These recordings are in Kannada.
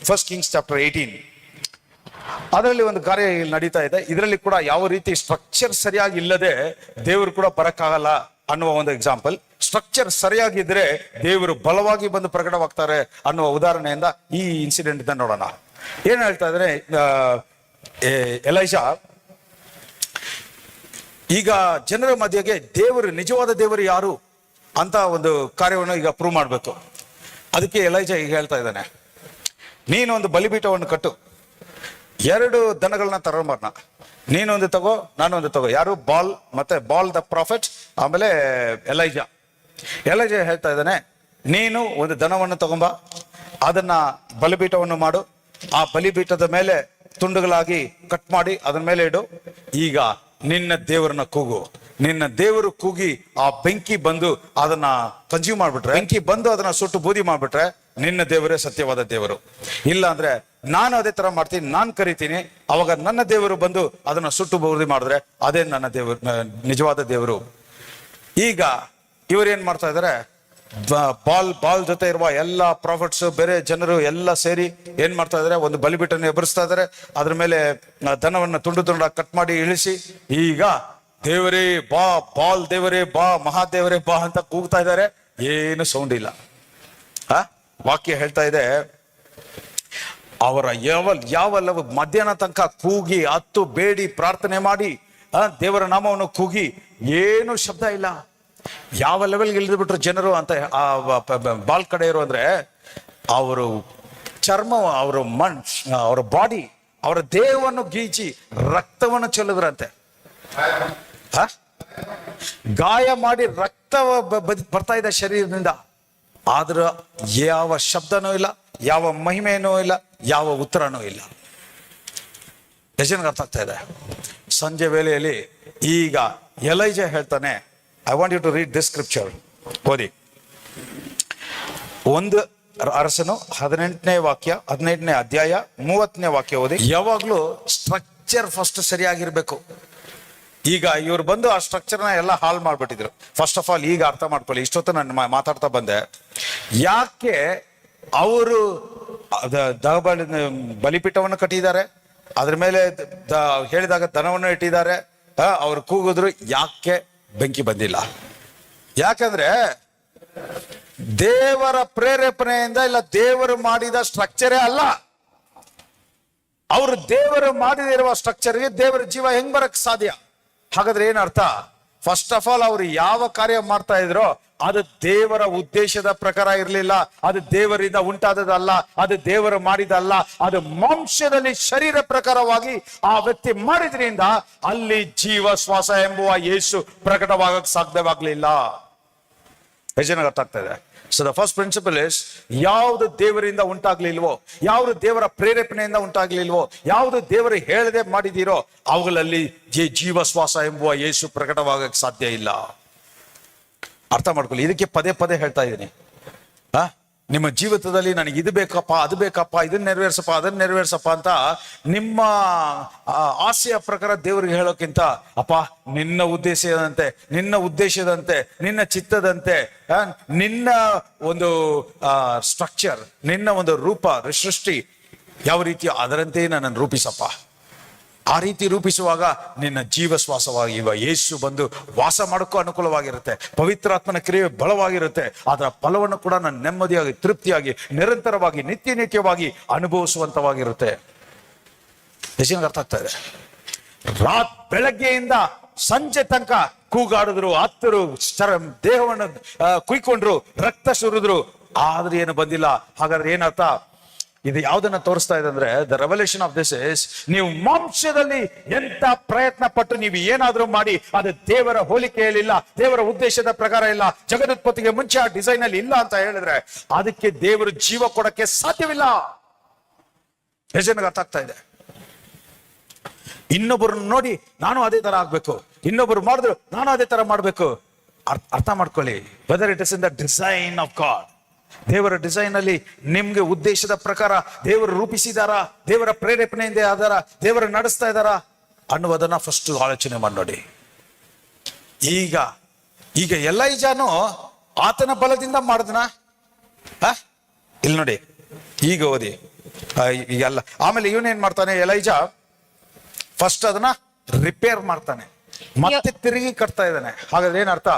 First Kings chapter 18. ಅದರಲ್ಲಿ ಒಂದು ಕಾರ್ಯ ನಡೀತಾ ಇದೆ. ಇದರಲ್ಲಿ ಕೂಡ ಯಾವ ರೀತಿ ಸ್ಟ್ರಕ್ಚರ್ ಸರಿಯಾಗಿ ಇಲ್ಲದೆ ದೇವರು ಕೂಡ ಬರಕ್ಕಾಗಲ್ಲ ಅನ್ನುವ ಒಂದು ಎಕ್ಸಾಂಪಲ್. ಸ್ಟ್ರಕ್ಚರ್ ಸರಿಯಾಗಿದ್ರೆ ದೇವರು ಬಲವಾಗಿ ಬಂದು ಪ್ರಕಟವಾಗ್ತಾರೆ ಅನ್ನುವ ಉದಾಹರಣೆಯಿಂದ ಈ ಇನ್ಸಿಡೆಂಟ್ ಇಂದ ನೋಡೋಣ. ಏನ್ ಹೇಳ್ತಾ ಇದ್ರೆ, ಎಲೈಷಾ ಈಗ ಜನರ ಮಧ್ಯೆಗೆ ದೇವರು, ನಿಜವಾದ ದೇವರು ಯಾರು ಅಂತ ಒಂದು ಕಾರ್ಯವನ್ನು ಈಗ ಪ್ರೂವ್ ಮಾಡಬೇಕು. ಅದಕ್ಕೆ ಎಲೈಷಾ ಈಗ ಹೇಳ್ತಾ ಇದ್ದಾನೆ, ನೀನು ಒಂದು ಬಲಿಪೀಠವನ್ನು ಕಟ್ಟು, 2 ದನಗಳನ್ನ ತಗೊಂಬರ್ನ, ನೀನೊಂದು ತಗೋ, ನಾನೊಂದು ತಗೋ. ಯಾರು? ಬಾಲ್ ದ ಪ್ರಾಫೆಟ್, ಆಮೇಲೆ ಎಲೈಜಾ ಹೇಳ್ತಾ ಇದ್ದಾನೆ, ನೀನು ಒಂದು ದನವನ್ನು ತಗೊಂಬ, ಅದನ್ನ ಬಲಿಪೀಠವನ್ನು ಮಾಡು, ಆ ಬಲಿಪೀಠದ ಮೇಲೆ ತುಂಡುಗಳಾಗಿ ಕಟ್ ಮಾಡಿ ಅದರ ಮೇಲೆ ಇಡು. ಈಗ ನಿನ್ನ ದೇವರನ್ನ ಕೂಗು, ನಿನ್ನ ದೇವರು ಕೂಗಿ ಆ ಬೆಂಕಿ ಬಂದು ಅದನ್ನ ಕನ್ಸ್ಯೂಮ್ ಮಾಡ್ಬಿಟ್ರೆ, ಬೆಂಕಿ ಬಂದು ಅದನ್ನ ಸುಟ್ಟು ಬೂದಿ ಮಾಡ್ಬಿಟ್ರೆ ನಿನ್ನ ದೇವರೇ ಸತ್ಯವಾದ ದೇವರು. ಇಲ್ಲ ಅಂದ್ರೆ ನಾನು ಅದೇ ತರ ಮಾಡ್ತೀನಿ, ನಾನು ಕರಿತೀನಿ, ಅವಾಗ ನನ್ನ ದೇವರು ಬಂದು ಅದನ್ನ ಸುಟ್ಟು ಬೂದಿ ಮಾಡಿದ್ರೆ ಅದೇ ನನ್ನ ದೇವರು, ನಿಜವಾದ ದೇವರು. ಈಗ ಇವರೇನ್ ಮಾಡ್ತಾ ಇದಾರೆ, ಬಾಲ್ ಜೊತೆ ಇರುವ ಎಲ್ಲ ಪ್ರಾಫಿಟ್ಸ್, ಬೇರೆ ಜನರು ಎಲ್ಲ ಸೇರಿ ಏನ್ ಮಾಡ್ತಾ ಇದಾರೆ, ಒಂದು ಬಲಿಪೀಠನ ಎಬ್ಬರಿಸ್ತಾ ಇದಾರೆ. ಅದ್ರ ಮೇಲೆ ದನವನ್ನ ತುಂಡು ಕಟ್ ಮಾಡಿ ಇಳಿಸಿ, ಈಗ ದೇವರೇ ಬಾ, ದೇವರೇ ಬಾ, ಮಹಾದೇವರೇ ಬಾ ಅಂತ ಕೂಗ್ತಾ ಇದ್ದಾರೆ. ಏನು ಸೌಂಡ್ ಇಲ್ಲ. ವಾಕ್ಯ ಹೇಳ್ತಾ ಇದೆ, ಅವರ ಯಾವಲ್ಲವ ಮಧ್ಯಾಹ್ನ ತನಕ ಕೂಗಿ ಹತ್ತು ಬೇಡಿ ಪ್ರಾರ್ಥನೆ ಮಾಡಿ ದೇವರ ನಾಮವನ್ನು ಕೂಗಿ ಏನು ಶಬ್ದ ಇಲ್ಲ. ಯಾವ ಲೆವೆಲ್ಗೆ ಇಳಿದು ಬಿಟ್ರು ಜನರು ಅಂತ ಬಾಲ್ ಕಡೆಯರು ಅಂದ್ರೆ, ಅವರು ಚರ್ಮ, ಅವರ ಅವರ ಬಾಡಿ, ಅವರ ದೇಹವನ್ನು ಗೀಚಿ ರಕ್ತವನ್ನು ಚೆಲ್ಲಿದ್ರಂತೆ. ಗಾಯ ಮಾಡಿ ರಕ್ತ ಬರ್ತಾ ಇದೆ ಶರೀರದಿಂದ. ಆದ್ರ ಯಾವ ಶಬ್ದನೂ ಇಲ್ಲ, ಯಾವ ಮಹಿಮೆನೂ ಇಲ್ಲ, ಯಾವ ಉತ್ತರನೂ ಇಲ್ಲ. ಯಜನ್ಗೆ ಅರ್ಥ ಆಗ್ತಾ ಇದೆ. ಸಂಜೆ ವೇಳೆಯಲ್ಲಿ ಈಗ ಎಲೈಜಾ ಹೇಳ್ತಾನೆ, I want you to read this scripture. ಓದಿ. 1 ಅರಸನು 18ನೇ ವಾಕ್ಯ, 18ನೇ ಅಧ್ಯಾಯ 30ನೇ ವಾಕ್ಯ ಓದಿ. ಯಾವಾಗ್ಲೂ ಸ್ಟ್ರಕ್ಚರ್ ಫಸ್ಟ್ ಸರಿಯಾಗಿರ್ಬೇಕು. ಈಗ ಇವ್ರು ಬಂದು ಆ ಸ್ಟ್ರಕ್ಚರ್ನ ಎಲ್ಲ ಹಾಳು ಮಾಡ್ಬಿಟ್ಟಿದ್ರು. ಫಸ್ಟ್ ಆಫ್ ಆಲ್ ಈಗ ಅರ್ಥ ಮಾಡ್ಕೊಳ್ಳಿ, ಇಷ್ಟೊತ್ತು ನಾನು ಮಾತಾಡ್ತಾ ಬಂದೆ, ಯಾಕೆ ಅವರು ಬಲಿಪೀಠವನ್ನು ಕಟ್ಟಿದ್ದಾರೆ, ಅದ್ರ ಮೇಲೆ ಹೇಳಿದಾಗ ದನವನ್ನು ಇಟ್ಟಿದ್ದಾರೆ, ಅವ್ರು ಕೂಗಿದ್ರು, ಯಾಕೆ ಬೆಂಕಿ ಬಂದಿಲ್ಲ? ಯಾಕಂದ್ರೆ ದೇವರ ಪ್ರೇರೇಪಣೆಯಿಂದ, ಇಲ್ಲ ದೇವರು ಮಾಡಿದ ಸ್ಟ್ರಕ್ಚರೇ ಅಲ್ಲ. ಅವರು ದೇವರು ಮಾಡದಿರುವ ಸ್ಟ್ರಕ್ಚರ್ಗೆ ದೇವರ ಜೀವ ಹೆಂಗ್ ಬರಕ್ ಸಾಧ್ಯ? ಹಾಗಾದ್ರೆ ಏನರ್ಥ? ಫಸ್ಟ್ ಆಫ್ ಆಲ್ ಅವರು ಯಾವ ಕಾರ್ಯ ಮಾಡ್ತಾ ಇದ್ರೋ ಅದು ದೇವರ ಉದ್ದೇಶದ ಪ್ರಕಾರ ಇರಲಿಲ್ಲ, ಅದು ದೇವರಿಂದ ಉಂಟಾದದಲ್ಲ, ಅದು ದೇವರು ಮಾಡಿದಲ್ಲ, ಅದು ಮಾಂಸದಲ್ಲಿ ಶರೀರ ಪ್ರಕಾರವಾಗಿ ಆ ವ್ಯಕ್ತಿ ಮಾಡಿದ್ರಿಂದ ಅಲ್ಲಿ ಜೀವ ಶ್ವಾಸ ಎಂಬುವ ಯೇಸು ಪ್ರಕಟವಾಗಕ್ಕೆ ಸಾಧ್ಯವಾಗ್ಲಿಲ್ಲ. ಜನಕ್ಕೆ ಅರ್ಥ ಆಗ್ತಾ ಇದೆ. So the first principle is, ಯಾವುದು ದೇವರಿಂದ ಉಂಟಾಗ್ಲಿಲ್ವೋ, ಯಾವುದು ದೇವರ ಪ್ರೇರೇಪಣೆಯಿಂದ ಉಂಟಾಗ್ಲಿಲ್ವೋ, ಯಾವುದು ದೇವರು ಹೇಳದೆ ಮಾಡಿದಿರೋ ಅವುಗಳಲ್ಲಿ ಜೀವ ಶ್ವಾಸ ಎಂಬುವ ಯೇಸು ಪ್ರಕಟವಾಗಕ್ಕೆ ಸಾಧ್ಯ ಇಲ್ಲ. ಅರ್ಥ ಮಾಡ್ಕೊಳ್ಳಿ. ಇದಕ್ಕೆ ಪದೇ ಪದೇ ಹೇಳ್ತಾ ಇದ್ದೀನಿ, ನಿಮ್ಮ ಜೀವಿತದಲ್ಲಿ ನನಗೆ ಇದು ಬೇಕಪ್ಪ, ಅದು ಬೇಕಪ್ಪ, ಇದನ್ನ ನೆರವೇರ್ಸಪ್ಪ, ಅದನ್ನ ನೆರವೇರ್ಸಪ್ಪ ಅಂತ ನಿಮ್ಮ ಆಸೆಯ ಪ್ರಕಾರ ದೇವರಿಗೆ ಹೇಳೋಕ್ಕಿಂತ, ಅಪ್ಪ ನಿನ್ನ ಉದ್ದೇಶದಂತೆ, ನಿನ್ನ ಚಿತ್ತದಂತೆ, ನಿನ್ನ ಒಂದು ಸ್ಟ್ರಕ್ಚರ್, ನಿನ್ನ ಒಂದು ರೂಪ ಸೃಷ್ಟಿ ಯಾವ ರೀತಿಯೋ ಅದರಂತೆ ನನ್ನನ್ನು ರೂಪಿಸಪ್ಪ. ಆ ರೀತಿ ರೂಪಿಸುವಾಗ ನಿನ್ನ ಜೀವ ಶ್ವಾಸವಾಗಿ ಯೇಸು ಬಂದು ವಾಸ ಮಾಡೋಕ್ಕೂ ಅನುಕೂಲವಾಗಿರುತ್ತೆ. ಪವಿತ್ರಾತ್ಮನ ಕ್ರಿಯೆ ಬಲವಾಗಿರುತ್ತೆ. ಅದರ ಫಲವನ್ನು ಕೂಡ ನಾನು ನೆಮ್ಮದಿಯಾಗಿ, ತೃಪ್ತಿಯಾಗಿ, ನಿರಂತರವಾಗಿ, ನಿತ್ಯವಾಗಿ ಅನುಭವಿಸುವಂತವಾಗಿರುತ್ತೆ. ಯೇಸುವಿಗೆ ಅರ್ಥ ಆಗ್ತಾ ಇದೆ. ಬೆಳಗ್ಗೆಯಿಂದ ಸಂಜೆ ತನಕ ಕೂಗಾಡಿದ್ರು, ಹತ್ತರು, ದೇಹವನ್ನು ಕುಯ್ಕೊಂಡ್ರು, ರಕ್ತ ಸುರಿದ್ರು, ಆದ್ರೆ ಏನು ಬಂದಿಲ್ಲ. ಹಾಗಾದ್ರೆ ಏನರ್ಥ? ಇದು ಯಾವ್ದನ್ನ ತೋರಿಸ್ತಾ ಇದೆ ಅಂದ್ರೆ, the revolution of this is, ನೀವು ಮಾಂಸದಲ್ಲಿ ಎಂತ ಪ್ರಯತ್ನ ಪಟ್ಟು ನೀವು ಏನಾದ್ರೂ ಮಾಡಿ ಅದು ದೇವರ ಹೋಲಿಕೆಯಲ್ಲಿಲ್ಲ, ದೇವರ ಉದ್ದೇಶದ ಪ್ರಕಾರ ಇಲ್ಲ, ಜಗದುತ್ಪತ್ತಿಗೆ ಮುಂಚೆ ಆ ಡಿಸೈನ್ ಅಲ್ಲಿ ಇಲ್ಲ ಅಂತ ಹೇಳಿದ್ರೆ ಅದಕ್ಕೆ ದೇವರು ಜೀವ ಕೊಡಕ್ಕೆ ಸಾಧ್ಯವಿಲ್ಲ. ಜನರಿಗೆ ಅರ್ಥ ಆಗ್ತಾ ಇದೆ. ಇನ್ನೊಬ್ಬರನ್ನ ನೋಡಿ ನಾನು ಅದೇ ತರ ಆಗ್ಬೇಕು, ಇನ್ನೊಬ್ರು ಮಾಡಿದ್ರು ನಾನು ಅದೇ ತರ ಮಾಡ್ಬೇಕು. ಅರ್ಥ ಮಾಡ್ಕೊಳ್ಳಿ, whether it is in the design of god, ದೇವರ ಡಿಸೈನ್ ಅಲ್ಲಿ ನಿಮ್ಗೆ ಉದ್ದೇಶದ ಪ್ರಕಾರ ದೇವರು ರೂಪಿಸಿದಾರ, ದೇವರ ಪ್ರೇರೇಪಣೆಯಿಂದ ಆದಾರ, ದೇವರು ನಡೆಸ್ತಾ ಇದ್ದಾರಾ ಅನ್ನುವುದನ್ನ ಫಸ್ಟ್ ಆಲೋಚನೆ ಮಾಡಿ ನೋಡಿ. ಈಗ ಎಲೈಜಾನು ಆತನ ಬಲದಿಂದ ಮಾಡಿದ್ನ? ಇಲ್ಲಿ ನೋಡಿ, ಈಗ ಓದಿ ಎಲ್ಲ. ಆಮೇಲೆ ಇವನೇನ್ ಮಾಡ್ತಾನೆ, ಎಲೈಜಾ ಫಸ್ಟ್ ಅದನ್ನ ರಿಪೇರ್ ಮಾಡ್ತಾನೆ, ಮತ್ತೆ ತಿರುಗಿ ಕಟ್ತಾ ಇದ್ದಾನೆ. ಹಾಗಾದ್ರೆ ಏನರ್ಥ?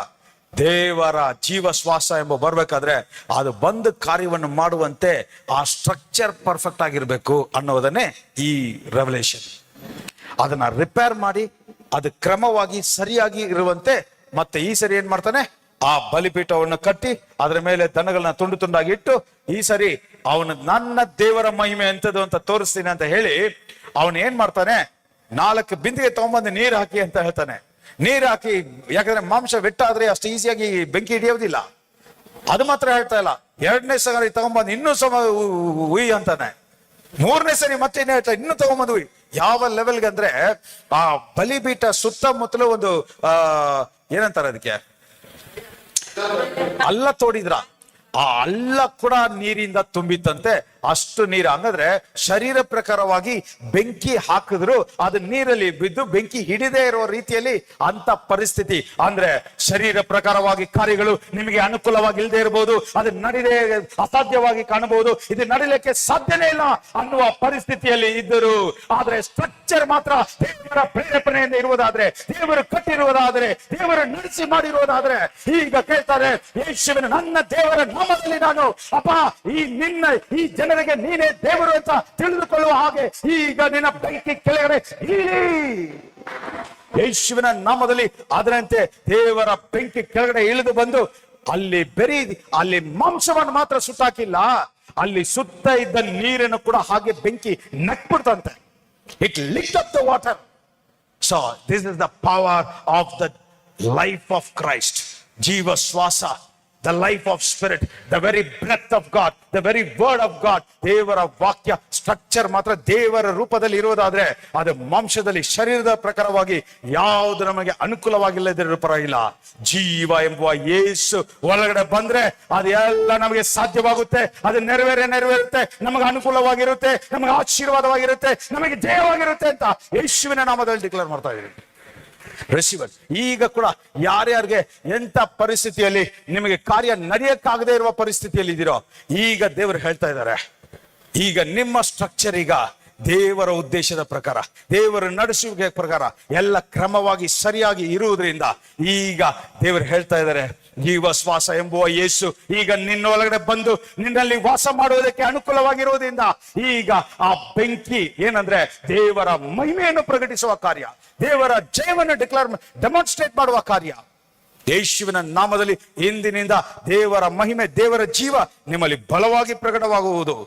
ದೇವರ ಜೀವ ಶ್ವಾಸ ಎಂಬ ಬರ್ಬೇಕಾದ್ರೆ ಅದು ಬಂದು ಕಾರ್ಯವನ್ನು ಮಾಡುವಂತೆ ಆ ಸ್ಟ್ರಕ್ಚರ್ ಪರ್ಫೆಕ್ಟ್ ಆಗಿರ್ಬೇಕು ಅನ್ನೋದನ್ನೇ ಈ ರೆವಲೇಷನ್. ಅದನ್ನ ರಿಪೇರ್ ಮಾಡಿ ಅದು ಕ್ರಮವಾಗಿ ಸರಿಯಾಗಿ ಇರುವಂತೆ ಮತ್ತೆ ಈ ಸರಿ ಏನ್ ಮಾಡ್ತಾನೆ, ಆ ಬಲಿಪೀಠವನ್ನು ಕಟ್ಟಿ ಅದರ ಮೇಲೆ ದನಗಳನ್ನ ತುಂಡು ತುಂಡಾಗಿ ಇಟ್ಟು, ಈ ಸರಿ ಅವನು ನನ್ನ ದೇವರ ಮಹಿಮೆ ಎಂತದ್ದು ಅಂತ ತೋರಿಸ್ತೀನಿ ಅಂತ ಹೇಳಿ ಅವನು ಏನ್ ಮಾಡ್ತಾನೆ, 4 ಬಿಂದಿಗೆ ತಗೊಂಬಂದು ನೀರು ಹಾಕಿ ಅಂತ ಹೇಳ್ತಾನೆ. ನೀರು ಹಾಕಿ, ಯಾಕಂದ್ರೆ ಮಾಂಸ ವೆಟ್ಟ ಆದ್ರೆ ಅಷ್ಟು ಈಸಿಯಾಗಿ ಬೆಂಕಿ ಹಿಡಿಯೋದಿಲ್ಲ. ಅದು ಮಾತ್ರ ಹೇಳ್ತಾ ಇಲ್ಲ, 2ನೇ ಸರಿ ತಗೊಂಬಂದು ಇನ್ನೂ ಉಯ್ ಅಂತಾನೆ. 3ನೇ ಸರಿ ಮತ್ತೆ ಇನ್ನೂ ತಗೊಂಬಂದು ಉಯ್. ಯಾವ ಲೆವೆಲ್ಗೆ ಅಂದ್ರೆ ಆ ಬಲಿಪೀಠ ಸುತ್ತಮುತ್ತಲು ಒಂದು ಏನಂತಾರೆ ಅದಕ್ಕೆ, ಅಲ್ಲ ತೋಡಿದ್ರ, ಆ ಅಲ್ಲ ಕೂಡ ನೀರಿಂದ ತುಂಬಿತ್ತಂತೆ. ಅಷ್ಟು ನೀರು. ಹಂಗಾದ್ರೆ ಶರೀರ ಪ್ರಕಾರವಾಗಿ ಬೆಂಕಿ ಹಾಕಿದ್ರು ಅದು ನೀರಲ್ಲಿ ಬಿದ್ದು ಬೆಂಕಿ ಹಿಡಿದೇ ಇರುವ ರೀತಿಯಲ್ಲಿ ಅಂತ ಪರಿಸ್ಥಿತಿ. ಅಂದ್ರೆ ಶರೀರ ಪ್ರಕಾರವಾಗಿ ಕಾರ್ಯಗಳು ನಿಮಗೆ ಅನುಕೂಲವಾಗಿ ಇಲ್ಲದೆ ಇರಬಹುದು, ಅದು ನಡಿದೇ ಅಸಾಧ್ಯವಾಗಿ ಕಾಣಬಹುದು, ಇದು ನಡಿಲಿಕ್ಕೆ ಸಾಧ್ಯನೇ ಇಲ್ಲ ಅನ್ನುವ ಪರಿಸ್ಥಿತಿಯಲ್ಲಿ ಇದ್ದರು. ಆದ್ರೆ ಸ್ಟ್ರಕ್ಚರ್ ಮಾತ್ರ ದೇವರ ಪ್ರೇರೇಪಣೆಯಿಂದ ಇರುವುದಾದ್ರೆ, ದೇವರು ಕಟ್ಟಿರುವುದಾದ್ರೆ, ದೇವರು ನಡೆಸಿ ಮಾಡಿರುವುದಾದ್ರೆ, ಈಗ ಕೇಳ್ತಾರೆ ಯೇಸುವಿನ ನನ್ನ ದೇವರ ನಾಮದಲ್ಲಿ ನಾನು ಅಪ್ಪ ಈ ಜನರಿಗೆ ನೀನೇ ದೇವರು ಅಂತ ತಿಳಿದುಕೊಳ್ಳುವ ಹಾಗೆ ಈಗ ನಿನ್ನ ಬೆಂಕಿ ಕೆಳಗಡೆ ಇಳಿ. ಯೇಸುವಿನ ನಾಮದಲ್ಲಿ ಅದರಂತೆ ದೇವರ ಬೆಂಕಿ ಕೆಳಗಡೆ ಇಳಿದು ಬಂದು ಅಲ್ಲಿ ಮಾಂಸವನ್ನು ಮಾತ್ರ ಸುಟ್ಟಾಕಿಲ್ಲ, ಅಲ್ಲಿ ಸುತ್ತ ಇದ್ದ ನೀರನ್ನು ಕೂಡ ಹಾಗೆ ಬೆಂಕಿ ನಕ್ಬಿಡ್ತಂತೆ. It lift up the water. So this is the power of the life of Christ. ಜೀವ ಶ್ವಾಸ, the life of spirit, the very breath of God, the very word of God. ದೇವರ ವಾಕ್ಯ ಸ್ಟ್ರಕ್ಚರ್ ಮಾತ್ರ ದೇವರ ರೂಪದಲ್ಲಿ ಇರುವುದಾದ್ರೆ ಅದು ಮಾಂಸದಲ್ಲಿ ಶರೀರದ ಪ್ರಕಾರವಾಗಿ ಯಾವುದು ನಮಗೆ ಅನುಕೂಲವಾಗಿಲ್ಲದಿರೋ ಪರವಾಗಿಲ್ಲ. ಜೀವ ಎಂಬುವ ಯೇಸು ಒಳಗಡೆ ಬಂದ್ರೆ ಅದೆಲ್ಲ ನಮಗೆ ಸಾಧ್ಯವಾಗುತ್ತೆ, ಅದು ನೆರವೇರುತ್ತೆ, ನಮಗೆ ಅನುಕೂಲವಾಗಿರುತ್ತೆ, ನಮಗೆ ಆಶೀರ್ವಾದವಾಗಿರುತ್ತೆ, ನಮಗೆ ಜಯವಾಗಿರುತ್ತೆ ಅಂತ ಯೇಸುವಿನ ನಾಮದಲ್ಲಿ ಡಿಕ್ಲೇರ್ ಮಾಡ್ತಾ ಇದ್ದೀವಿ. ರಿಸೀವರ್. ಈಗ ಕೂಡ ಯಾರ್ಯಾರಿಗೆ ಎಂತ ಪರಿಸ್ಥಿತಿಯಲ್ಲಿ ನಿಮಗೆ ಕಾರ್ಯ ನಡೆಯಕ್ಕಾಗದೇ ಇರುವ ಪರಿಸ್ಥಿತಿಯಲ್ಲಿ ಇದ್ದೀರೋ, ಈಗ ದೇವರು ಹೇಳ್ತಾ ಇದ್ದಾರೆ, ಈಗ ನಿಮ್ಮ ಸ್ಟ್ರಕ್ಚರ್ ಈಗ ದೇವರ ಉದ್ದೇಶದ ಪ್ರಕಾರ, ದೇವರ ನಡೆಸುವಿಕೆ ಪ್ರಕಾರ ಎಲ್ಲ ಕ್ರಮವಾಗಿ ಸರಿಯಾಗಿ ಇರುವುದರಿಂದ ಈಗ ದೇವರು ಹೇಳ್ತಾ ಇದ್ದಾರೆ, ಜೀವ ಶ್ವಾಸ ಎಂಬುವ ಯೇಸು ಈಗ ನಿನ್ನೊಳಗಡೆ ಬಂದು ನಿನ್ನಲ್ಲಿ ವಾಸ ಮಾಡುವುದಕ್ಕೆ ಅನುಕೂಲವಾಗಿರುವುದರಿಂದ ಈಗ ಆ ಬೆಂಕಿ ಏನಂದ್ರೆ ದೇವರ ಮಹಿಮೆಯನ್ನು ಪ್ರಕಟಿಸುವ ಕಾರ್ಯ, ದೇವರ ಜಯವನ್ನು ಡೆಮಾನ್ಸ್ಟ್ರೇಟ್ ಮಾಡುವ ಕಾರ್ಯ. ಯೇಸುವಿನ ನಾಮದಲ್ಲಿ ಇಂದಿನಿಂದ ದೇವರ ಮಹಿಮೆ, ದೇವರ ಜೀವ ನಿಮ್ಮಲ್ಲಿ ಬಲವಾಗಿ ಪ್ರಕಟವಾಗುವುದು.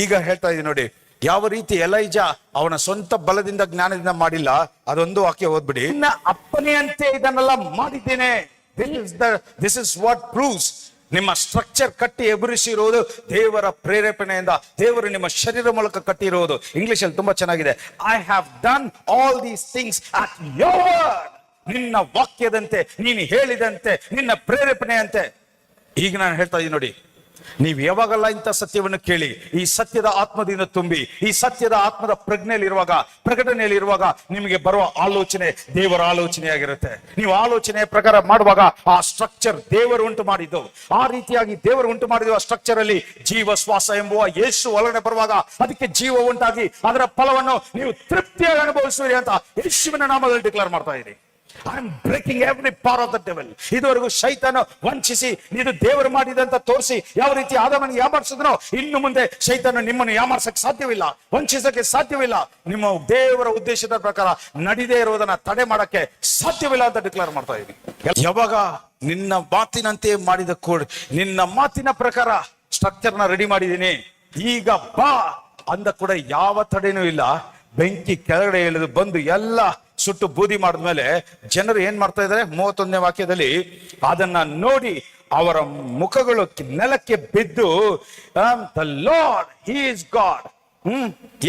ಈಗ ಹೇಳ್ತಾ ಇದ್ದೀನಿ ನೋಡಿ, ಯಾವ ರೀತಿ ಎಲೈಜಾ ಅವನ ಸ್ವಂತ ಬಲದಿಂದ ಜ್ಞಾನದಿಂದ ಮಾಡಿಲ್ಲ. ಅದೊಂದು ವಾಕ್ಯ ಓದ್ಬಿಡಿ, ನಿನ್ನ ಅಪ್ಪನೆಯಂತೆ ಇದನ್ನೆಲ್ಲ ಮಾಡಿದ್ದೇನೆ. ದಿಸ್ ಇಸ್ ವಾಟ್ ಪ್ರೂವ್ಸ್ ನಿಮ್ಮ ಸ್ಟ್ರಕ್ಚರ್ ಕಟ್ಟಿ ಎದುರಿಸಿರುವುದು ದೇವರ ಪ್ರೇರೇಪಣೆಯಿಂದ, ದೇವರು ನಿಮ್ಮ ಶರೀರ ಮೂಲಕ ಕಟ್ಟಿರುವುದು. ಇಂಗ್ಲಿಷ್ ಅಲ್ಲಿ ತುಂಬಾ ಚೆನ್ನಾಗಿದೆ, I have done all these things at your word. ನಿನ್ನ ವಾಕ್ಯದಂತೆ, ನೀನು ಹೇಳಿದಂತೆ, ನಿನ್ನ ಪ್ರೇರೇಪಣೆಯಂತೆ. ಈಗ ನಾನು ಹೇಳ್ತಾ ಇದ್ದೀನಿ ನೋಡಿ, ನೀವು ಯಾವಾಗಲ್ಲ ಇಂಥ ಸತ್ಯವನ್ನು ಕೇಳಿ ಈ ಸತ್ಯದ ಆತ್ಮದಿಂದ ತುಂಬಿ ಈ ಸತ್ಯದ ಆತ್ಮದ ಪ್ರಕಟಣೆಯಲ್ಲಿ ಇರುವಾಗ ನಿಮಗೆ ಬರುವ ಆಲೋಚನೆ ದೇವರ ಆಲೋಚನೆಯಾಗಿರುತ್ತೆ. ನೀವು ಆಲೋಚನೆ ಪ್ರಕಾರ ಮಾಡುವಾಗ ಆ ಸ್ಟ್ರಕ್ಚರ್ ದೇವರು ಉಂಟು ಮಾಡಿದ್ದು, ಆ ರೀತಿಯಾಗಿ ದೇವರು ಉಂಟು ಮಾಡಿದ ಸ್ಟ್ರಕ್ಚರ್ ಅಲ್ಲಿ ಜೀವ ಶ್ವಾಸ ಎಂಬುವ ಯೇಸು ಒಳಗಡೆ ಬರುವಾಗ ಅದಕ್ಕೆ ಜೀವ ಉಂಟಾಗಿ ಅದರ ಫಲವನ್ನು ನೀವು ತೃಪ್ತಿಯಾಗಿ ಅನುಭವಿಸುವಿರಿ ಅಂತ ಯೇಸುವಿನ ನಾಮದಲ್ಲಿ ಡಿಕ್ಲೇರ್ ಮಾಡ್ತಾ ಇದ್ದೀರಿ. I am breaking every power of the devil. ಇದುವರೆಗೂ ಶೈತಾನ ವಂಚಿಸಿ ಇದು ದೇವರು ಮಾಡಿದಂತ ತೋರಿಸಿ ಯಾವ ರೀತಿ ಆದಾಮನಿಗೆ ಯಾಮಾರಿಸಿದ್ನೋ, ಇನ್ನು ಮುಂದೆ ಶೈತಾನ ನಿಮ್ಮನ್ನು ಯಾಮಾರ್ಸಕ್ಕೆ ಸಾಧ್ಯವಿಲ್ಲ, ವಂಚಿಸಕ್ಕೆ ಸಾಧ್ಯವಿಲ್ಲ. ನಿಮ್ಮ ದೇವರ ಉದ್ದೇಶದ ಪ್ರಕಾರ ನಡೀದೇ ಇರುವುದನ್ನ ತಡೆ ಮಾಡಕ್ಕೆ ಸಾಧ್ಯವಿಲ್ಲ ಅಂತ ಡಿಕ್ಲೇರ್ ಮಾಡ್ತಾ ಇದ್ದೀನಿ. ಯಾವಾಗ ನಿನ್ನ ಮಾತಿನಂತೆ ಮಾಡಿದ ನಿನ್ನ ಮಾತಿನ ಪ್ರಕಾರ ಸ್ಟ್ರಕ್ಚರ್ನ ರೆಡಿ ಮಾಡಿದ್ದೀನಿ, ಈಗ ಬಾ ಅಂದ ಕೂಡ ಯಾವ ತಡೆನೂ ಇಲ್ಲ. ಬೆಂಕಿ ಕೆಳಗಡೆ ಇಳಿದು ಬಂದು ಎಲ್ಲ ಸುಟ್ಟು ಬೂದಿ ಮಾಡಿದ್ಮೇಲೆ ಜನರು ಏನ್ ಮಾಡ್ತಾ ಇದ್ದಾರೆ, 31ನೇ ವಾಕ್ಯದಲ್ಲಿ ಅದನ್ನ ನೋಡಿ ಅವರ ಮುಖಗಳು ನೆಲಕ್ಕೆ ಬಿದ್ದು the lord he is god.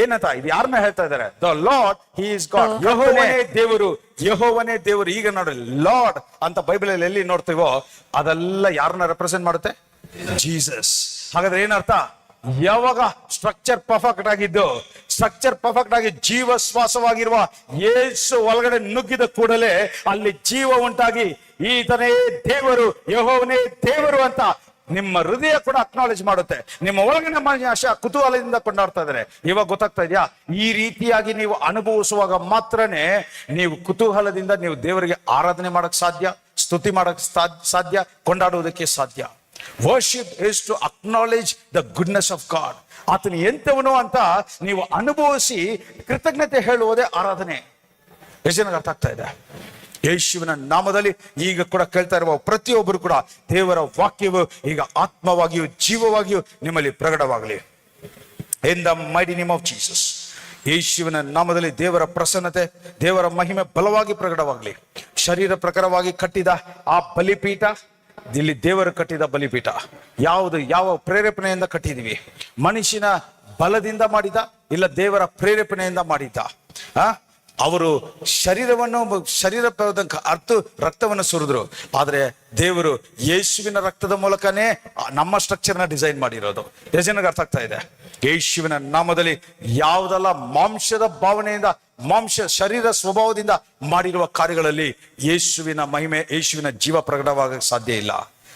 ಏನಂತ ಇದು ಯಾರನ್ನ ಹೇಳ್ತಾ ಇದ್ದಾರೆ? The lord he is god. ಯೆಹೋವನೇ ದೇವರು, ಯೆಹೋವನೇ ದೇವರು. ಈಗ ನೋಡಿ ಲಾರ್ಡ್ ಅಂತ ಬೈಬಲ್ ಅಲ್ಲಿ ಎಲ್ಲಿ ನೋಡ್ತೀವೋ ಅದೆಲ್ಲ ಯಾರನ್ನ ರೆಪ್ರೆಸೆಂಟ್ ಮಾಡುತ್ತೆ? ಜೀಸಸ್. ಹಾಗಾದ್ರೆ ಏನರ್ಥ? ಯಾವಾಗ ಸ್ಟ್ರಕ್ಚರ್ ಪರ್ಫೆಕ್ಟ್ ಆಗಿದ್ದು, ಸ್ಟ್ರಕ್ಚರ್ ಪರ್ಫೆಕ್ಟ್ ಆಗಿ ಜೀವ ಶ್ವಾಸವಾಗಿರುವ ಯೇಸು ಒಳಗಡೆ ನುಗ್ಗಿದ ಕೂಡಲೇ ಅಲ್ಲಿ ಜೀವ ಉಂಟಾಗಿ ಈತನೇ ದೇವರು, ಯೆಹೋವನೇ ದೇವರು ಅಂತ ನಿಮ್ಮ ಹೃದಯ ಕೂಡ ಅಕ್ನಾಲೇಜ್ ಮಾಡುತ್ತೆ. ನಿಮ್ಮ ಒಳಗಿನ ಮನುಷ್ಯ ಕುತೂಹಲದಿಂದ ಕೊಂಡಾಡ್ತಾ ಇದ್ದಾರೆ. ಇವಾಗ ಗೊತ್ತಾಗ್ತಾ ಇದೆಯಾ? ಈ ರೀತಿಯಾಗಿ ನೀವು ಅನುಭವಿಸುವಾಗ ಮಾತ್ರನೇ ನೀವು ಕುತೂಹಲದಿಂದ ನೀವು ದೇವರಿಗೆ ಆರಾಧನೆ ಮಾಡಕ್ ಸಾಧ್ಯ, ಸ್ತುತಿ ಮಾಡಕ್ ಸಾಧ್ಯ, ಕೊಂಡಾಡುವುದಕ್ಕೆ ಸಾಧ್ಯ. Worship is to acknowledge the goodness of God. ಆತನು ಎಂತವನು ಅಂತ ನೀವು ಅನುಭವಿಸಿ ಕೃತಜ್ಞತೆ ಹೇಳುವುದೇ ಆರಾಧನೆ. ಎಷ್ಟು ಜನಕ್ಕೆ ಅರ್ಥ ಆಗ್ತಾ ಇದೆ? ಯೇಸುವಿನ ನಾಮದಲ್ಲಿ ಈಗ ಕೂಡ ಕೇಳ್ತಾ ಇರುವ ಪ್ರತಿಯೊಬ್ಬರು ಕೂಡ ದೇವರ ವಾಕ್ಯವು ಈಗ ಆತ್ಮವಾಗಿಯೂ ಜೀವವಾಗಿಯೂ ನಿಮ್ಮಲ್ಲಿ ಪ್ರಕಟವಾಗಲಿ. In the mighty name of Jesus. ಯೇಸುವಿನ ನಾಮದಲ್ಲಿ ದೇವರ ಪ್ರಸನ್ನತೆ, ದೇವರ ಮಹಿಮೆ ಬಲವಾಗಿ ಪ್ರಕಟವಾಗಲಿ. ಶರೀರ ಪ್ರಕಾರವಾಗಿ ಕಟ್ಟಿದ ಆ ಬಲಿಪೀಠ, ಇಲ್ಲಿ ದೇವರು ಕಟ್ಟಿದ ಬಲಿಪೀಠ ಯಾವ ಪ್ರೇರೇಪಣೆಯಿಂದ ಕಟ್ಟಿದೀವಿ? ಮನುಷ್ಯನ ಬಲದಿಂದ ಮಾಡಿದ, ಇಲ್ಲ ದೇವರ ಪ್ರೇರೇಪಣೆಯಿಂದ ಮಾಡಿದ್ದ? ಅವರು ಶರೀರ ರಕ್ತವನ್ನು ಸುರಿದ್ರು, ಆದ್ರೆ ದೇವರು ಯೇಸುವಿನ ರಕ್ತದ ಮೂಲಕನೇ ನಮ್ಮ ಸ್ಟ್ರಕ್ಚರ್ನ ಡಿಸೈನ್ ಮಾಡಿರೋದು. ಎಷ್ಟು ಜನಕ್ಕೆ ಅರ್ಥ ಆಗ್ತಾ ಇದೆ? ಯೇಸುವಿನ ನಾಮದಲ್ಲಿ ಯಾವುದೆಲ್ಲ ಮಾಂಸದ ಭಾವನೆಯಿಂದ, ಶರೀರ ಸ್ವಭಾವದಿಂದ ಮಾಡಿರುವ ಕಾರ್ಯಗಳಲ್ಲಿ ಯೇಸುವಿನ ಮಹಿಮೆ, ಯೇಸುವಿನ ಜೀವ ಪ್ರಕಟವಾಗಕ್ಕೆ ಸಾಧ್ಯ ಇಲ್ಲ.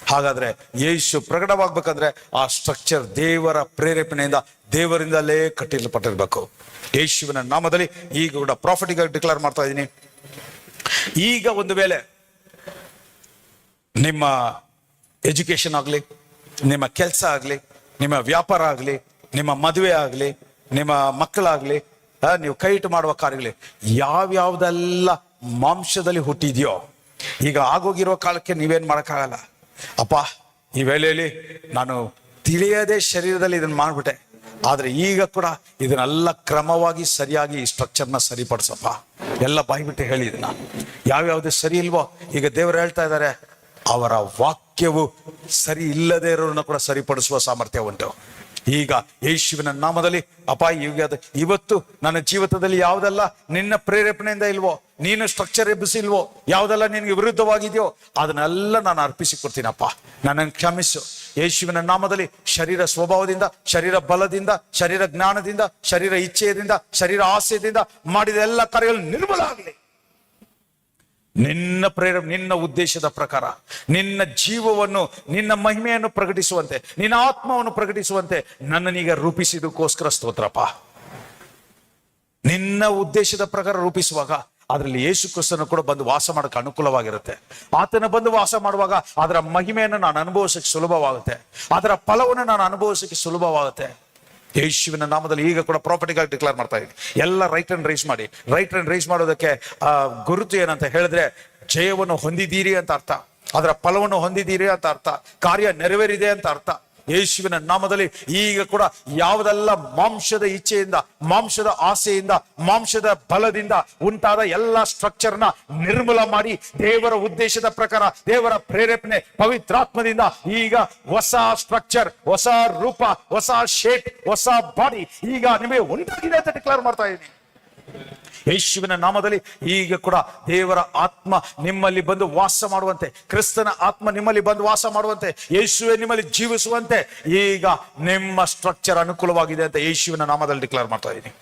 ಹಾಗಾದ್ರೆ ಯೇಸು ಪ್ರಕಟವಾಗ್ಬೇಕಂದ್ರೆ ಆ ಸ್ಟ್ರಕ್ಚರ್ ದೇವರ ಪ್ರೇರೇಪಣೆಯಿಂದ, ದೇವರಿಂದಲೇ ಕಟ್ಟಲ್ಪಟ್ಟಿರ್ಬೇಕು. ಯೇಸುವಿನ ನಾಮದಲ್ಲಿ ಈಗ ಕೂಡ ಪ್ರಾಫಿಟಿಕ್ ಆಗಿ ಡಿಕ್ಲೇರ್ ಮಾಡ್ತಾ ಇದ್ದೀನಿ. ಈಗ ಒಂದು ವೇಳೆ ನಿಮ್ಮ ಎಜುಕೇಶನ್ ಆಗಲಿ, ನಿಮ್ಮ ಕೆಲಸ ಆಗಲಿ, ನಿಮ್ಮ ವ್ಯಾಪಾರ ಆಗಲಿ, ನಿಮ್ಮ ಮದುವೆ ಆಗಲಿ, ನಿಮ್ಮ ಮಕ್ಕಳಾಗ್ಲಿ, ನೀವು ಕೈ ಇಟ್ಟು ಮಾಡುವ ಕಾರ್ಯಗಳು ಯಾವ್ಯಾವ್ದೆಲ್ಲ ಮಾಂಸದಲ್ಲಿ ಹುಟ್ಟಿದೆಯೋ, ಈಗ ಆಗೋಗಿರುವ ಕಾಲಕ್ಕೆ ನೀವೇನ್ ಮಾಡೋಕ್ಕಾಗಲ್ಲ. ಅಪ್ಪ, ಈ ವೇಳೆಯಲ್ಲಿ ನಾನು ತಿಳಿಯದೆ ಶರೀರದಲ್ಲಿ ಇದನ್ನ ಮಾಡ್ಬಿಟ್ಟೆ, ಆದ್ರೆ ಈಗ ಕೂಡ ಇದನ್ನೆಲ್ಲ ಕ್ರಮವಾಗಿ ಸರಿಯಾಗಿ ಈ ಸ್ಟ್ರಕ್ಚರ್ನ ಸರಿಪಡಿಸಪ್ಪ. ಎಲ್ಲ ಬಾಯ್ಬಿಟ್ಟು ಹೇಳಿ ಇದನ್ನ. ಯಾವ್ಯಾವ್ದು ಸರಿ ಇಲ್ವೋ ಈಗ ದೇವರು ಹೇಳ್ತಾ ಇದ್ದಾರೆ, ಅವರ ವಾಕ್ಯವು ಸರಿ ಇಲ್ಲದೆ ಇರೋರನ್ನ ಕೂಡ ಸರಿಪಡಿಸುವ ಸಾಮರ್ಥ್ಯ ಉಂಟು. ಈಗ ಯೇಸುವಿನ ನಾಮದಲ್ಲಿ ಅಪ್ಪ, ಇವತ್ತು ನನ್ನ ಜೀವಿತದಲ್ಲಿ ಯಾವುದೆಲ್ಲ ನಿನ್ನ ಪ್ರೇರೇಪಣೆಯಿಂದ ಇಲ್ವೋ, ನೀನು ಸ್ಟ್ರಕ್ಚರ್ ಎಬ್ಬಿಸಿಲ್ವೋ, ಯಾವುದೆಲ್ಲ ನಿನಗೆ ವಿರುದ್ಧವಾಗಿದೆಯೋ ಅದನ್ನೆಲ್ಲ ನಾನು ಅರ್ಪಿಸಿಕೊಡ್ತೀನಪ್ಪ. ನನ್ನನ್ನು ಕ್ಷಮಿಸು. ಯೇಸುವಿನ ನಾಮದಲ್ಲಿ ಶರೀರ ಸ್ವಭಾವದಿಂದ, ಶರೀರ ಬಲದಿಂದ, ಶರೀರ ಜ್ಞಾನದಿಂದ, ಶರೀರ ಇಚ್ಛೆಯಿಂದ, ಶರೀರ ಆಸೆಯಿಂದ ಮಾಡಿದ ಎಲ್ಲ ಕಾರ್ಯಗಳು ನಿರ್ಮೂಲ ಆಗಲಿ. ನಿನ್ನ ನಿನ್ನ ಉದ್ದೇಶದ ಪ್ರಕಾರ ನಿನ್ನ ಜೀವವನ್ನು, ನಿನ್ನ ಮಹಿಮೆಯನ್ನು ಪ್ರಕಟಿಸುವಂತೆ, ನಿನ್ನ ಆತ್ಮವನ್ನು ಪ್ರಕಟಿಸುವಂತೆ ನನ್ನನೀಗ ರೂಪಿಸಿದಕ್ಕೋಸ್ಕರ ಸ್ತೋತ್ರಪ್ಪ. ನಿನ್ನ ಉದ್ದೇಶದ ಪ್ರಕಾರ ರೂಪಿಸುವಾಗ ಅದರಲ್ಲಿ ಯೇಸು ಕ್ರಿಸ್ತನು ಕೂಡ ಬಂದು ವಾಸ ಮಾಡಕ್ಕೆ ಅನುಕೂಲವಾಗಿರುತ್ತೆ. ಆತನ ಬಂದು ವಾಸ ಮಾಡುವಾಗ ಅದರ ಮಹಿಮೆಯನ್ನು ನಾನು ಅನುಭವಿಸಕ್ಕೆ ಸುಲಭವಾಗುತ್ತೆ, ಅದರ ಫಲವನ್ನು ನಾನು ಅನುಭವಿಸಕ್ಕೆ ಸುಲಭವಾಗುತ್ತೆ. ಯೇಸುವಿನ ನಾಮದಲ್ಲಿ ಈಗ ಕೂಡ ಪ್ರಾಫಿಟಿಕ್ ಆಗಿ ಡಿಕ್ಲೇರ್ ಮಾಡ್ತಾ ಇದ್ದೀನಿ. ಎಲ್ಲ ರೈಟ್ ಅಂಡ್ ರೈಸ್ ಮಾಡಿ. ರೈಟ್ ಅಂಡ್ ರೈಸ್ ಮಾಡೋದಕ್ಕೆ ಗುರುತು ಏನಂತ ಹೇಳಿದ್ರೆ, ಜಯವನ್ನು ಹೊಂದಿದ್ದೀರಿ ಅಂತ ಅರ್ಥ, ಅದರ ಫಲವನ್ನು ಹೊಂದಿದ್ದೀರಿ ಅಂತ ಅರ್ಥ, ಕಾರ್ಯ ನೆರವೇರಿದೆ ಅಂತ ಅರ್ಥ. ಯೇಸುವಿನ ನಾಮದಲ್ಲಿ ಈಗ ಕೂಡ ಯಾವುದೆಲ್ಲ ಮಾಂಸದ ಇಚ್ಛೆಯಿಂದ, ಮಾಂಸದ ಆಸೆಯಿಂದ, ಮಾಂಸದ ಬಲದಿಂದ ಉಂಟಾದ ಎಲ್ಲ ಸ್ಟ್ರಕ್ಚರ್ನ ನಿರ್ಮೂಲ ಮಾಡಿ ದೇವರ ಉದ್ದೇಶದ ಪ್ರಕಾರ, ದೇವರ ಪ್ರೇರೇಪಣೆ, ಪವಿತ್ರಾತ್ಮದಿಂದ ಈಗ ಹೊಸ ಸ್ಟ್ರಕ್ಚರ್, ಹೊಸ ರೂಪ, ಹೊಸ ಶೇಪ್, ಹೊಸ ಬಾಡಿ ಈಗ ನಿಮಗೆ ಉಂಟಾಗಿದೆ ಅಂತ ಡಿಕ್ಲೇರ್ ಮಾಡ್ತಾ ಇದ್ದೀನಿ. ಯೇಸುವಿನ ನಾಮದಲ್ಲಿ ಈಗ ಕೂಡ ದೇವರ ಆತ್ಮ ನಿಮ್ಮಲ್ಲಿ ಬಂದು ವಾಸ ಮಾಡುವಂತೆ, ಕ್ರಿಸ್ತನ ಆತ್ಮ ನಿಮ್ಮಲ್ಲಿ ಬಂದು ವಾಸ ಮಾಡುವಂತೆ, ಯೇಸುವೆ ನಿಮ್ಮಲ್ಲಿ ಜೀವಿಸುವಂತೆ ಈಗ ನಿಮ್ಮ ಸ್ಟ್ರಕ್ಚರ್ ಅನುಕೂಲವಾಗಿದೆ ಅಂತ ಯೇಸುವಿನ ನಾಮದಲ್ಲಿ ಡಿಕ್ಲೇರ್ ಮಾಡ್ತಾ ಇದ್ದೀನಿ.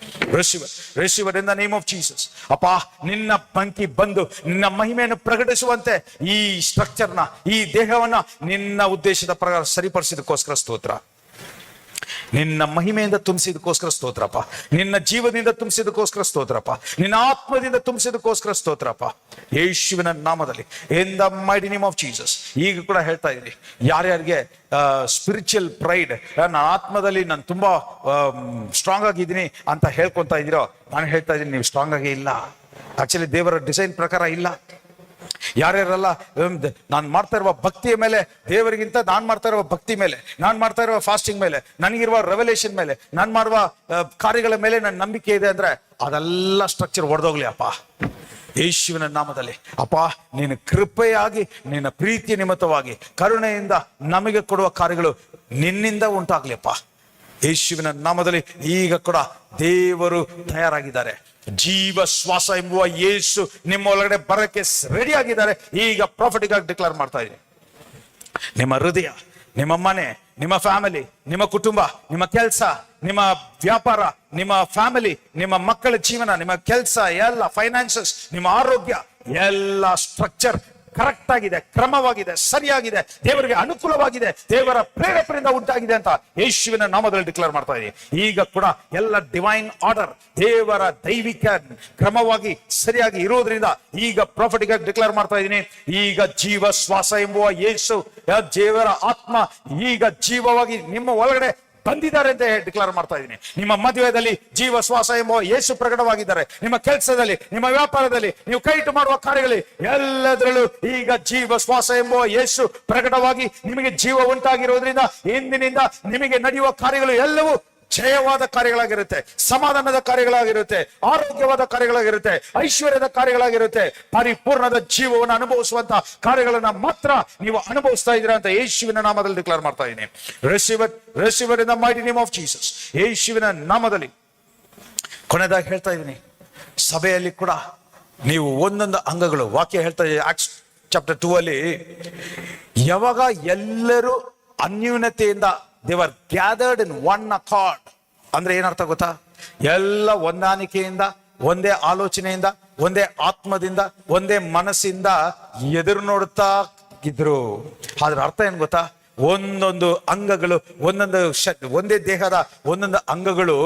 Receiver in the name of Jesus. ಅಪ್ಪ, ನಿನ್ನ ಬಂಕಿ ಬಂದು ನಿನ್ನ ಮಹಿಮೆಯನ್ನು ಪ್ರಕಟಿಸುವಂತೆ ಈ ಸ್ಟ್ರಕ್ಚರ್ನ, ಈ ದೇಹವನ್ನ ನಿನ್ನ ಉದ್ದೇಶದ ಪ್ರಕಾರ ಸರಿಪಡಿಸಿದಕ್ಕೋಸ್ಕರ ಸ್ತೋತ್ರ. ನಿನ್ನ ಮಹಿಮೆಯಿಂದ ತುಂಬಿಸಿದಕ್ಕೋಸ್ಕರ ಸ್ತೋತ್ರಪ್ಪ. ನಿನ್ನ ಜೀವದಿಂದ ತುಂಬಿಸಿದಕ್ಕೋಸ್ಕರ ಸ್ತೋತ್ರಪ್ಪ. ನಿನ್ನ ಆತ್ಮದಿಂದ ತುಂಬಿಸಿದಕ್ಕೋಸ್ಕರ ಸ್ತೋತ್ರಪ್ಪ. ಯೇಸುವಿನ ನಾಮದಲ್ಲಿ ಇನ್ the mighty name of Jesus ಈಗ ಕೂಡ ಹೇಳ್ತಾ ಇದ್ದೀನಿ, ಯಾರ್ಯಾರಿಗೆ ಸ್ಪಿರಿಚುವಲ್ ಪ್ರೈಡ್, ನನ್ನ ಆತ್ಮದಲ್ಲಿ ನಾನು ತುಂಬಾ ಸ್ಟ್ರಾಂಗ್ ಆಗಿದ್ದೀನಿ ಅಂತ ಹೇಳ್ಕೊಂತ ಇದ್ದೀರೋ, ನಾನು ಹೇಳ್ತಾ ಇದ್ದೀನಿ, ನೀವು ಸ್ಟ್ರಾಂಗ್ ಆಗಿ ಇಲ್ಲ. ಆಕ್ಚುಲಿ ದೇವರ ಡಿಸೈನ್ ಪ್ರಕಾರ ಇಲ್ಲ. ಯಾರ್ಯಾರಲ್ಲ ನಾನು ಮಾಡ್ತಾ ಇರುವ ಭಕ್ತಿಯ ಮೇಲೆ, ದೇವರಿಗಿಂತ ನಾನು ಮಾಡ್ತಾ ಇರುವ ಭಕ್ತಿ ಮೇಲೆ, ನಾನು ಮಾಡ್ತಾ ಇರುವ ಫಾಸ್ಟಿಂಗ್ ಮೇಲೆ, ನನಗಿರುವ ರೆವಲ್ಯೂಷನ್ ಮೇಲೆ, ನಾನು ಮಾಡುವ ಕಾರ್ಯಗಳ ಮೇಲೆ ನನ್ನ ನಂಬಿಕೆ ಇದೆ ಅಂದ್ರೆ ಅದೆಲ್ಲ ಸ್ಟ್ರಕ್ಚರ್ ಒಡೆದೋಗ್ಲಿ ಅಪ್ಪ ಯೇಸುವಿನ ನಾಮದಲ್ಲಿ. ಅಪ್ಪ, ನೀನು ಕೃಪೆಯಾಗಿ, ನಿನ್ನ ಪ್ರೀತಿಯ ನಿಮಿತ್ತವಾಗಿ, ಕರುಣೆಯಿಂದ ನಮಗೆ ಕೊಡುವ ಕಾರ್ಯಗಳು ನಿನ್ನಿಂದ ಉಂಟಾಗ್ಲಿ ಅಪ್ಪ ಯೇಸುವಿನ ನಾಮದಲ್ಲಿ. ಈಗ ಕೂಡ ದೇವರು ತಯಾರಾಗಿದ್ದಾರೆ. ಜೀವ ಶ್ವಾಸ ಎಂಬುವ ಯೇಸು ನಿಮ್ಮ ಒಳಗಡೆ ಬರಕ್ಕೆ ರೆಡಿ ಆಗಿದ್ದಾರೆ. ಈಗ ಪ್ರಾಫಿಟಿಕ್ ಆಗಿ ಡಿಕ್ಲೇರ್ ಮಾಡ್ತಾ ಇದ್ದೀನಿ, ನಿಮ್ಮ ಹೃದಯ, ನಿಮ್ಮ ಮನೆ, ನಿಮ್ಮ ಫ್ಯಾಮಿಲಿ, ನಿಮ್ಮ ಕುಟುಂಬ, ನಿಮ್ಮ ಕೆಲಸ, ನಿಮ್ಮ ವ್ಯಾಪಾರ, ನಿಮ್ಮ ಫ್ಯಾಮಿಲಿ, ನಿಮ್ಮ ಮಕ್ಕಳ ಜೀವನ, ನಿಮ್ಮ ಕೆಲಸ, ಎಲ್ಲ ಫೈನಾನ್ಸಸ್, ನಿಮ್ಮ ಆರೋಗ್ಯ, ಎಲ್ಲ ಸ್ಟ್ರಕ್ಚರ್ ಕರೆಕ್ಟ್ ಆಗಿದೆ, ಕ್ರಮವಾಗಿದೆ, ಸರಿಯಾಗಿದೆ, ದೇವರಿಗೆ ಅನುಕೂಲವಾಗಿದೆ, ದೇವರ ಪ್ರೇರೇಪಣೆಯಿಂದ ಉಂಟಾಗಿದೆ ಅಂತ ಯೇಸುವಿನ ನಾಮದಲ್ಲಿ ಡಿಕ್ಲೇರ್ ಮಾಡ್ತಾ ಇದೀನಿ. ಈಗ ಕೂಡ ಎಲ್ಲ ಡಿವೈನ್ ಆರ್ಡರ್, ದೇವರ ದೈವಿಕ ಕ್ರಮವಾಗಿ ಸರಿಯಾಗಿ ಇರುವುದರಿಂದ ಈಗ ಪ್ರಾಫಿಟಿಕ್ ಆಗಿ ಡಿಕ್ಲೇರ್ ಮಾಡ್ತಾ ಇದೀನಿ. ಈಗ ಜೀವ ಶ್ವಾಸ ಎಂಬುವ ಯೇಸು ದೇವರ ಆತ್ಮ ಈಗ ಜೀವವಾಗಿ ನಿಮ್ಮ ಒಳಗಡೆ ಬಂದಿದ್ದಾರೆ ಅಂತ ಡಿಕ್ಲೇರ್ ಮಾಡ್ತಾ ಇದ್ದೀನಿ. ನಿಮ್ಮ ಮದುವೆಯಲ್ಲಿ ಜೀವ ಶ್ವಾಸ ಎಂಬ ಯೇಸು ಪ್ರಕಟವಾಗಿದ್ದಾರೆ. ನಿಮ್ಮ ಕೆಲಸದಲ್ಲಿ, ನಿಮ್ಮ ವ್ಯಾಪಾರದಲ್ಲಿ, ನೀವು ಕೈಟು ಮಾಡುವ ಕಾರ್ಯಗಳಲ್ಲಿ ಎಲ್ಲದರಲ್ಲೂ ಈಗ ಜೀವ ಶ್ವಾಸ ಎಂಬ ಯೇಸು ಪ್ರಕಟವಾಗಿ ನಿಮಗೆ ಜೀವ ಉಂಟಾಗಿರುವುದರಿಂದ ಇಂದಿನಿಂದ ನಿಮಗೆ ನಡೆಯುವ ಕಾರ್ಯಗಳು ಎಲ್ಲವೂ ಜಯವಾದ ಕಾರ್ಯಗಳಾಗಿರುತ್ತೆ, ಸಮಾಧಾನದ ಕಾರ್ಯಗಳಾಗಿರುತ್ತೆ, ಆರೋಗ್ಯವಾದ ಕಾರ್ಯಗಳಾಗಿರುತ್ತೆ, ಐಶ್ವರ್ಯದ ಕಾರ್ಯಗಳಾಗಿರುತ್ತೆ. ಪರಿಪೂರ್ಣದ ಜೀವವನ್ನು ಅನುಭವಿಸುವಂತ ಕಾರ್ಯಗಳನ್ನ ಮಾತ್ರ ನೀವು ಅನುಭವಿಸ್ತಾ ಇದ್ದೀರಾ ಅಂತ ಯೇಸುವಿನ ನಾಮದಲ್ಲಿ ಡಿಕ್ಲೇರ್ ಮಾಡ್ತಾ ಇದ್ದೀನಿ. Receive in the mighty name of Jesus. ಯೇಸುವಿನ ನಾಮದಲ್ಲಿ ಕೊನೆದಾಗಿ ಹೇಳ್ತಾ ಇದ್ದೀನಿ, ಸಭೆಯಲ್ಲಿ ಕೂಡ ನೀವು ಒಂದೊಂದು ಅಂಗಗಳು, ವಾಕ್ಯ ಹೇಳ್ತಾ ಇದೆ ಆಕ್ಟ್ಸ್ ಚಾಪ್ಟರ್ 2 ಅಲ್ಲಿ, ಯಾವಾಗ ಎಲ್ಲರೂ ಅನ್ಯೂನತೆಯಿಂದ they were gathered in one accord ಅಂದ್ರೆ ಏನರ್ಥ ಗೊತ್ತಾ? ಎಲ್ಲ ಹೊಂದಾಣಿಕೆಯಿಂದ, ಒಂದೇ ಆಲೋಚನೆಯಿಂದ, ಒಂದೇ ಆತ್ಮದಿಂದ, ಒಂದೇ ಮನಸ್ಸಿಂದ ಎದುರು ನೋಡುತ್ತಾ ಇದ್ರು. ಅದ್ರ ಅರ್ಥ ಏನ್ ಗೊತ್ತಾ? ಒಂದೊಂದು ಅಂಗಗಳು, ಒಂದೇ ದೇಹದ ಒಂದೊಂದು ಅಂಗಗಳು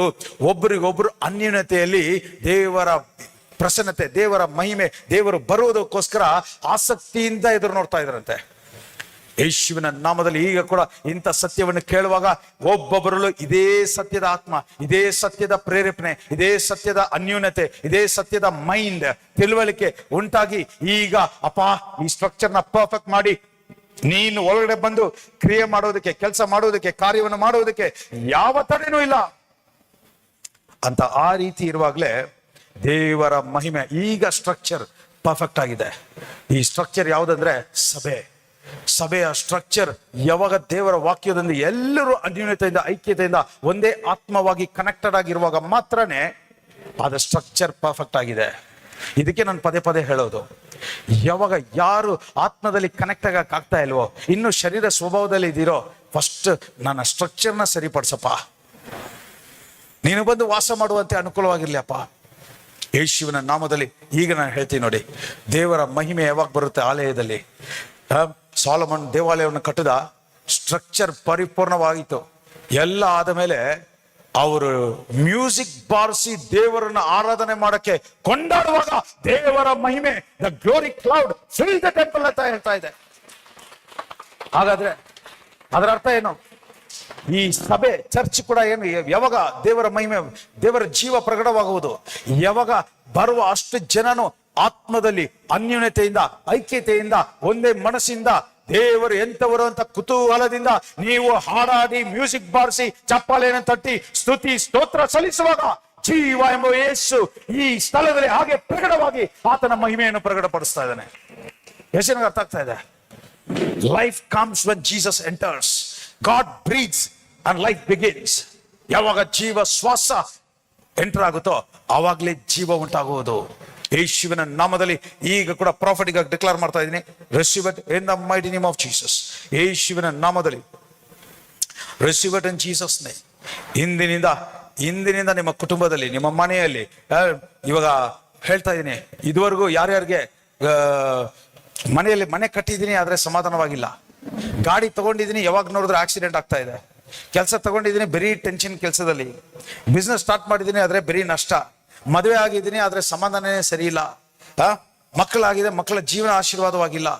ಒಬ್ಬರಿಗೊಬ್ರು ಅನ್ಯೂನತೆಯಲ್ಲಿ ದೇವರ ಪ್ರಸನ್ನತೆ, ದೇವರ ಮಹಿಮೆ, ದೇವರು ಬರುವುದಕ್ಕೋಸ್ಕರ ಆಸಕ್ತಿಯಿಂದ ಎದುರು ನೋಡ್ತಾ ಇದ್ರಂತೆ. ಯೇಸುವಿನ ನಾಮದಲ್ಲಿ ಈಗ ಕೂಡ ಇಂಥ ಸತ್ಯವನ್ನು ಕೇಳುವಾಗ ಒಬ್ಬೊಬ್ಬರಲ್ಲೂ ಇದೇ ಸತ್ಯದ ಆತ್ಮ, ಇದೇ ಸತ್ಯದ ಪ್ರೇರೇಪಣೆ, ಇದೇ ಸತ್ಯದ ಅನ್ಯೂನತೆ, ಇದೇ ಸತ್ಯದ ಮೈಂಡ್, ತಿಳುವಳಿಕೆ ಉಂಟಾಗಿ ಈಗ ಅಪ್ಪ ಈ ಸ್ಟ್ರಕ್ಚರ್ನ ಪರ್ಫೆಕ್ಟ್ ಮಾಡಿ ನೀನು ಒಳಗಡೆ ಬಂದು ಕ್ರಿಯೆ ಮಾಡೋದಕ್ಕೆ, ಕೆಲಸ ಮಾಡೋದಕ್ಕೆ, ಕಾರ್ಯವನ್ನು ಮಾಡೋದಕ್ಕೆ ಯಾವ ತಡೆನೂ ಇಲ್ಲ ಅಂತ ಆ ರೀತಿ ಇರುವಾಗಲೇ ದೇವರ ಮಹಿಮೆ ಈಗ ಸ್ಟ್ರಕ್ಚರ್ ಪರ್ಫೆಕ್ಟ್ ಆಗಿದೆ. ಈ ಸ್ಟ್ರಕ್ಚರ್ ಯಾವುದಂದ್ರೆ ಸಭೆಯ ಸ್ಟ್ರಕ್ಚರ್ ಯಾವಾಗ ದೇವರ ವಾಕ್ಯದಿಂದ ಎಲ್ಲರೂ ಅನ್ಯೂನ್ಯತೆಯಿಂದ, ಐಕ್ಯತೆಯಿಂದ, ಒಂದೇ ಆತ್ಮವಾಗಿ ಕನೆಕ್ಟೆಡ್ ಆಗಿರುವಾಗ ಮಾತ್ರನೇ ಅದ ಸ್ಟ್ರಕ್ಚರ್ ಪರ್ಫೆಕ್ಟ್ ಆಗಿದೆ. ಇದಕ್ಕೆ ನಾನು ಪದೇ ಪದೇ ಹೇಳೋದು, ಯಾವಾಗ ಯಾರು ಆತ್ಮದಲ್ಲಿ ಕನೆಕ್ಟ್ ಆಗಕ್ಕೆ ಆಗ್ತಾ ಇಲ್ವೋ, ಇನ್ನು ಶರೀರ ಸ್ವಭಾವದಲ್ಲಿ ಇದ್ದೀರೋ, ಫಸ್ಟ್ ನನ್ನ ಸ್ಟ್ರಕ್ಚರ್ನ ಸರಿಪಡಿಸಪ್ಪ, ನೀನು ಬಂದು ವಾಸ ಮಾಡುವಂತೆ ಅನುಕೂಲವಾಗಿರ್ಲಿಯಪ್ಪ. ಯೇಸುವಿನ ನಾಮದಲ್ಲಿ ಈಗ ನಾನು ಹೇಳ್ತೀನಿ ನೋಡಿ, ದೇವರ ಮಹಿಮೆ ಯಾವಾಗ ಬರುತ್ತೆ ಆಲಯದಲ್ಲಿ. ಸಾಲಮನ್ ದೇವಾಲಯವನ್ನು ಕಟ್ಟಿದ, ಸ್ಟ್ರಕ್ಚರ್ ಪರಿಪೂರ್ಣವಾಯಿತು. ಎಲ್ಲ ಆದ ಮೇಲೆ ಅವರು ಮ್ಯೂಸಿಕ್ ಬಾರಿಸಿ ದೇವರನ್ನ ಆರಾಧನೆ ಮಾಡಕ್ಕೆ ಕೊಂಡಾಡುವಾಗ ದೇವರ ಮಹಿಮೆ, the glory cloud fill the temple ಅಂತ ಹೇಳ್ತಾ ಇದೆ. ಹಾಗಾದ್ರೆ ಅದರ ಅರ್ಥ ಏನು? ಈ ಸಭೆ, ಚರ್ಚ್ ಕೂಡ ಏನು, ಯಾವಾಗ ದೇವರ ಮಹಿಮೆ, ದೇವರ ಜೀವ ಪ್ರಕಟವಾಗುವುದು, ಯಾವಾಗ ಬರುವ ಅಷ್ಟು ಜನನು ಆತ್ಮದಲ್ಲಿ ಅನ್ಯೂನ್ಯತೆಯಿಂದ, ಐಕ್ಯತೆಯಿಂದ, ಒಂದೇ ಮನಸ್ಸಿಂದ ದೇವರು ಎಂತವರು ಅಂತ ಕುತೂಹಲದಿಂದ ನೀವು ಹಾಡಾಡಿ, ಮ್ಯೂಸಿಕ್ ಬಾರಿಸಿ, ಚಪ್ಪಾಳೆಯನ್ನು ತಟ್ಟಿ, ಸ್ತುತಿ ಸ್ತೋತ್ರ ಸಲ್ಲಿಸುವಾಗ ಜೀವ ಎಂಬ ಯೇಸು ಈ ಸ್ಥಳದಲ್ಲಿ ಹಾಗೆ ಪ್ರಕಟವಾಗಿ ಆತನ ಮಹಿಮೆಯನ್ನು ಪ್ರಕಟಪಡಿಸ್ತಾ ಇದ್ದಾನೆ. ಯೇಸುವಿಗೆ ಅರ್ಥ ಆಗ್ತಾ ಇದೆ. Life comes when Jesus enters, god breathes and life begins. ಯಾವಾಗ ಜೀವ ಶ್ವಾಸ ಎಂಟರ್ ಆಗುತ್ತೋ ಆವಾಗಲೇ ಜೀವ ಉಂಟಾಗುವುದು. ಯೇಸುವಿನ ನಾಮದಲ್ಲಿ ಈಗ ಕೂಡ ಪ್ರಾಫಿಟಿಕ್ ಆಗಿ ಡಿಕ್ಲೇರ್ ಮಾಡ್ತಾ ಇದ್ದೀನಿ, receive it in the mighty name of Jesus. ಯೇಸುವಿನ ನಾಮದಲ್ಲಿ receive it in Jesus name. ಇಂದಿನಿಂದ ನಿಮ್ಮ ಕುಟುಂಬದಲ್ಲಿ, ನಿಮ್ಮ ಮನೆಯಲ್ಲಿ, ಇವಾಗ ಹೇಳ್ತಾ ಇದ್ದೀನಿ, ಇದುವರೆಗೂ ಯಾರ್ಯಾರಿಗೆ ಮನೆಯಲ್ಲಿ ಮನೆ ಕಟ್ಟಿದ್ದೀನಿ ಆದ್ರೆ ಸಮಾಧಾನವಾಗಿಲ್ಲ, ಗಾಡಿ ತಗೊಂಡಿದ್ದೀನಿ ಯಾವಾಗ ನೋಡಿದ್ರೆ ಆಕ್ಸಿಡೆಂಟ್ ಆಗ್ತಾ ಇದೆ, ಕೆಲಸ ತಗೊಂಡಿದ್ದೀನಿ ಬರೀ ಟೆನ್ಷನ್ ಕೆಲಸದಲ್ಲಿ, ಬಿಸ್ನೆಸ್ ಸ್ಟಾರ್ಟ್ ಮಾಡಿದ್ದೀನಿ ಆದ್ರೆ ಬರೀ ನಷ್ಟ, ಮದುವೆ ಆಗಿದ್ದೀನಿ ಆದ್ರೆ ಸಮಾಧಾನನೇ ಸರಿ ಇಲ್ಲ, ಮಕ್ಕಳಾಗಿದೆ ಮಕ್ಕಳ ಜೀವನ ಆಶೀರ್ವಾದವಾಗಿಲ್ಲ.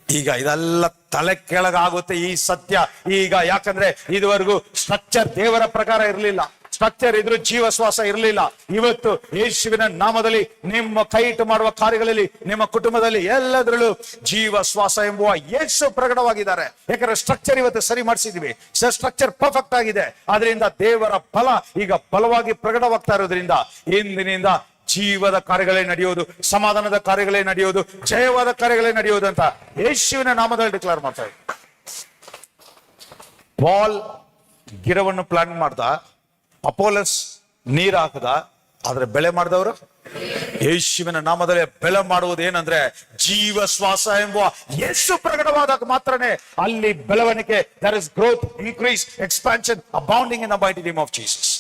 ಈಗ ಇದೆಲ್ಲ ತಲೆ ಕೆಳಗಾಗುತ್ತೆ ಈ ಸತ್ಯ ಈಗ. ಯಾಕಂದ್ರೆ ಇದುವರೆಗೂ ಸ್ಟ್ರಕ್ಚರ್ ದೇವರ ಪ್ರಕಾರ ಇರಲಿಲ್ಲ, ಸ್ಟ್ರಕ್ಚರ್ ಇದ್ರೂ ಜೀವ ಶ್ವಾಸ ಇರಲಿಲ್ಲ. ಇವತ್ತು ಯೇಸುವಿನ ನಾಮದಲ್ಲಿ ನಿಮ್ಮ ಕೈ ಇಟ್ಟು ಮಾಡುವ ಕಾರ್ಯಗಳಲ್ಲಿ, ನಿಮ್ಮ ಕುಟುಂಬದಲ್ಲಿ ಎಲ್ಲದರಲ್ಲೂ ಜೀವ ಶ್ವಾಸ ಎಂಬುವ ಯೇಸು ಪ್ರಕಟವಾಗಿದ್ದಾರೆ. ಯಾಕಂದ್ರೆ ಸ್ಟ್ರಕ್ಚರ್ ಇವತ್ತು ಸರಿ ಮಾಡಿಸಿದ್ವಿ, ಸ್ಟ್ರಕ್ಚರ್ ಪರ್ಫೆಕ್ಟ್ ಆಗಿದೆ. ಅದರಿಂದ ದೇವರ ಬಲ ಈಗ ಬಲವಾಗಿ ಪ್ರಕಟವಾಗ್ತಾ ಇರೋದ್ರಿಂದ ಇಂದಿನಿಂದ ಜೀವದ ಕಾರ್ಯಗಳೇ ನಡೆಯೋದು, ಸಮಾಧಾನದ ಕಾರ್ಯಗಳೇ ನಡೆಯೋದು, ಜಯವಾದ ಕಾರ್ಯಗಳೇ ನಡೆಯೋದು ಅಂತ ಯೇಸುವಿನ ನಾಮದಲ್ಲಿ ಡಿಕ್ಲೇರ್ ಮಾಡ್ತಾ ಇದ್ದಾರೆ. ಪಾಲ್ ಗಿಡವನ್ನು ಪ್ಲಾನ್ ಮಾಡ್ದ, ಅಪೋಲಸ್ ನೀರ್ ಹಾಕದ, ಆದ್ರೆ ಬೆಳೆ ಮಾಡಿದವರು ಯೇಸುವಿನ ನಾಮದಲ್ಲಿ ಬೆಳೆ ಮಾಡುವುದು ಏನಂದ್ರೆ ಜೀವ ಶ್ವಾಸ ಎಂಬುವ ಯೇಸು ಪ್ರಕಟವಾದಾಗ ಮಾತ್ರನೇ ಅಲ್ಲಿ ಬೆಳವಣಿಗೆ, there is growth, increase, expansion, abounding in the mighty name of Jesus.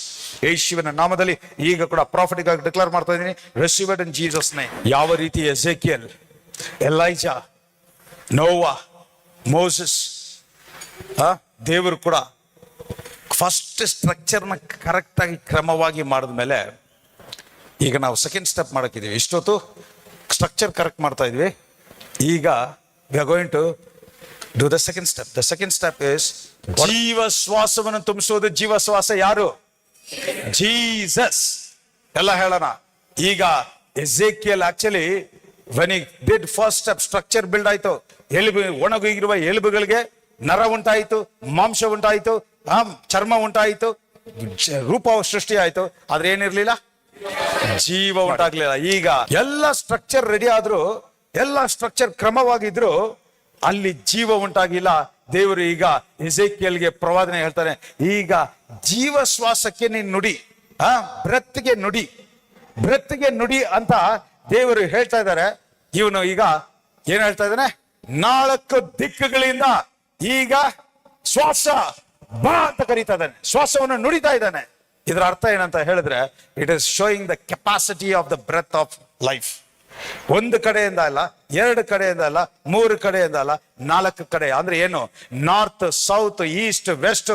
ಯೇಸುವಿನ ನಾಮದಲ್ಲಿ ಈಗ ಕೂಡ ಪ್ರಾಫಿಟಿಕ್ ಆಗಿ ಡಿಕ್ಲೇರ್ ಮಾಡ್ತಾ ಇದ್ದೀನಿ, receive it in Jesus name. ಯಾವ ರೀತಿ ಎಜೆಕಿಯಲ್, ಎಲೈಜಾ ನೋವಾ, ಮೋಸಸ್, ದೇವರು ಕೂಡ ಫಸ್ಟ್ ಸ್ಟ್ರಕ್ಚರ್ನ ಕರೆಕ್ಟಾಗಿ ಕ್ರಮವಾಗಿ ಮಾಡಿದ್ಮೇಲೆ ಈಗ ನಾವು ಸೆಕೆಂಡ್ ಸ್ಟೆಪ್ ಮಾಡಕ್ಕಿದ್ದೀವಿ. ಇಷ್ಟೊತ್ತು ಸ್ಟ್ರಕ್ಚರ್ ಕರೆಕ್ಟ್ ಮಾಡ್ತಾ ಇದ್ವಿ. ಈಗ we are going to do the second step. The second step is ಜೀವ ಶ್ವಾಸವನ್ನು ತುಂಬಿಸೋದು. ಜೀವ ಶ್ವಾಸ ಯಾರು? ಜೀಸಸ್. ಎಲ್ಲ ಹೇಳೋಣ. ಈಗ Ezekiel actually when he did first step, structure build ಆಯ್ತು. ಒಣಗಿರುವ ಎಲುಬುಗಳಿಗೆ ನರ ಉಂಟಾಯಿತು, ಮಾಂಸ ಉಂಟಾಯಿತು, ಚರ್ಮ ಉಂಟಾಯಿತು, ರೂಪ ಸೃಷ್ಟಿ ಆಯ್ತು. ಆದ್ರೆ ಏನಿರ್ಲಿಲ್ಲ, ಜೀವ ಉಂಟಾಗ್ಲಿಲ್ಲ. ಈಗ ಎಲ್ಲ ಸ್ಟ್ರಕ್ಚರ್ ರೆಡಿ ಆದ್ರು, ಎಲ್ಲ ಸ್ಟ್ರಕ್ಚರ್ ಕ್ರಮವಾಗಿದ್ರು, ಅಲ್ಲಿ ಜೀವ ಉಂಟಾಗಿಲ್ಲ. ದೇವರು ಈಗ ಎಜೆಕಿಯಲ್ಗೆ ಪ್ರವಾದನೆ ಹೇಳ್ತಾನೆ, ಈಗ ಜೀವ ಶ್ವಾಸಕ್ಕೆ ನೀನ್ ನುಡಿ, ಬ್ರೆತ್ಗೆ ನುಡಿ, ಬ್ರೆತ್ಗೆ ನುಡಿ ಅಂತ ದೇವರು ಹೇಳ್ತಾ ಇದ್ದಾರೆ. ಇವನು ಈಗ ಏನ್ ಹೇಳ್ತಾ ಇದ್ದಾನೆ? 4 ದಿಕ್ಕುಗಳಿಂದ ಈಗ ಶ್ವಾಸ ಬಾ ಅಂತ ಕರೀತಾ ಇದ್ದಾನೆ, ಶ್ವಾಸವನ್ನು ನುಡಿತಾ ಇದ್ದಾನೆ. ಇದರ ಅರ್ಥ ಏನಂತ ಹೇಳಿದ್ರೆ, it is showing the capacity of the breath of life. ಒಂದು ಕಡೆಯಿಂದ ಅಲ್ಲ, 2 ಕಡೆಯಿಂದ ಅಲ್ಲ, 3 ಕಡೆಯಿಂದ ಅಲ್ಲ, 4 ಕಡೆ. ಅಂದ್ರೆ ಏನು? ನಾರ್ತ್, ಸೌತ್, ಈಸ್ಟ್, ವೆಸ್ಟ್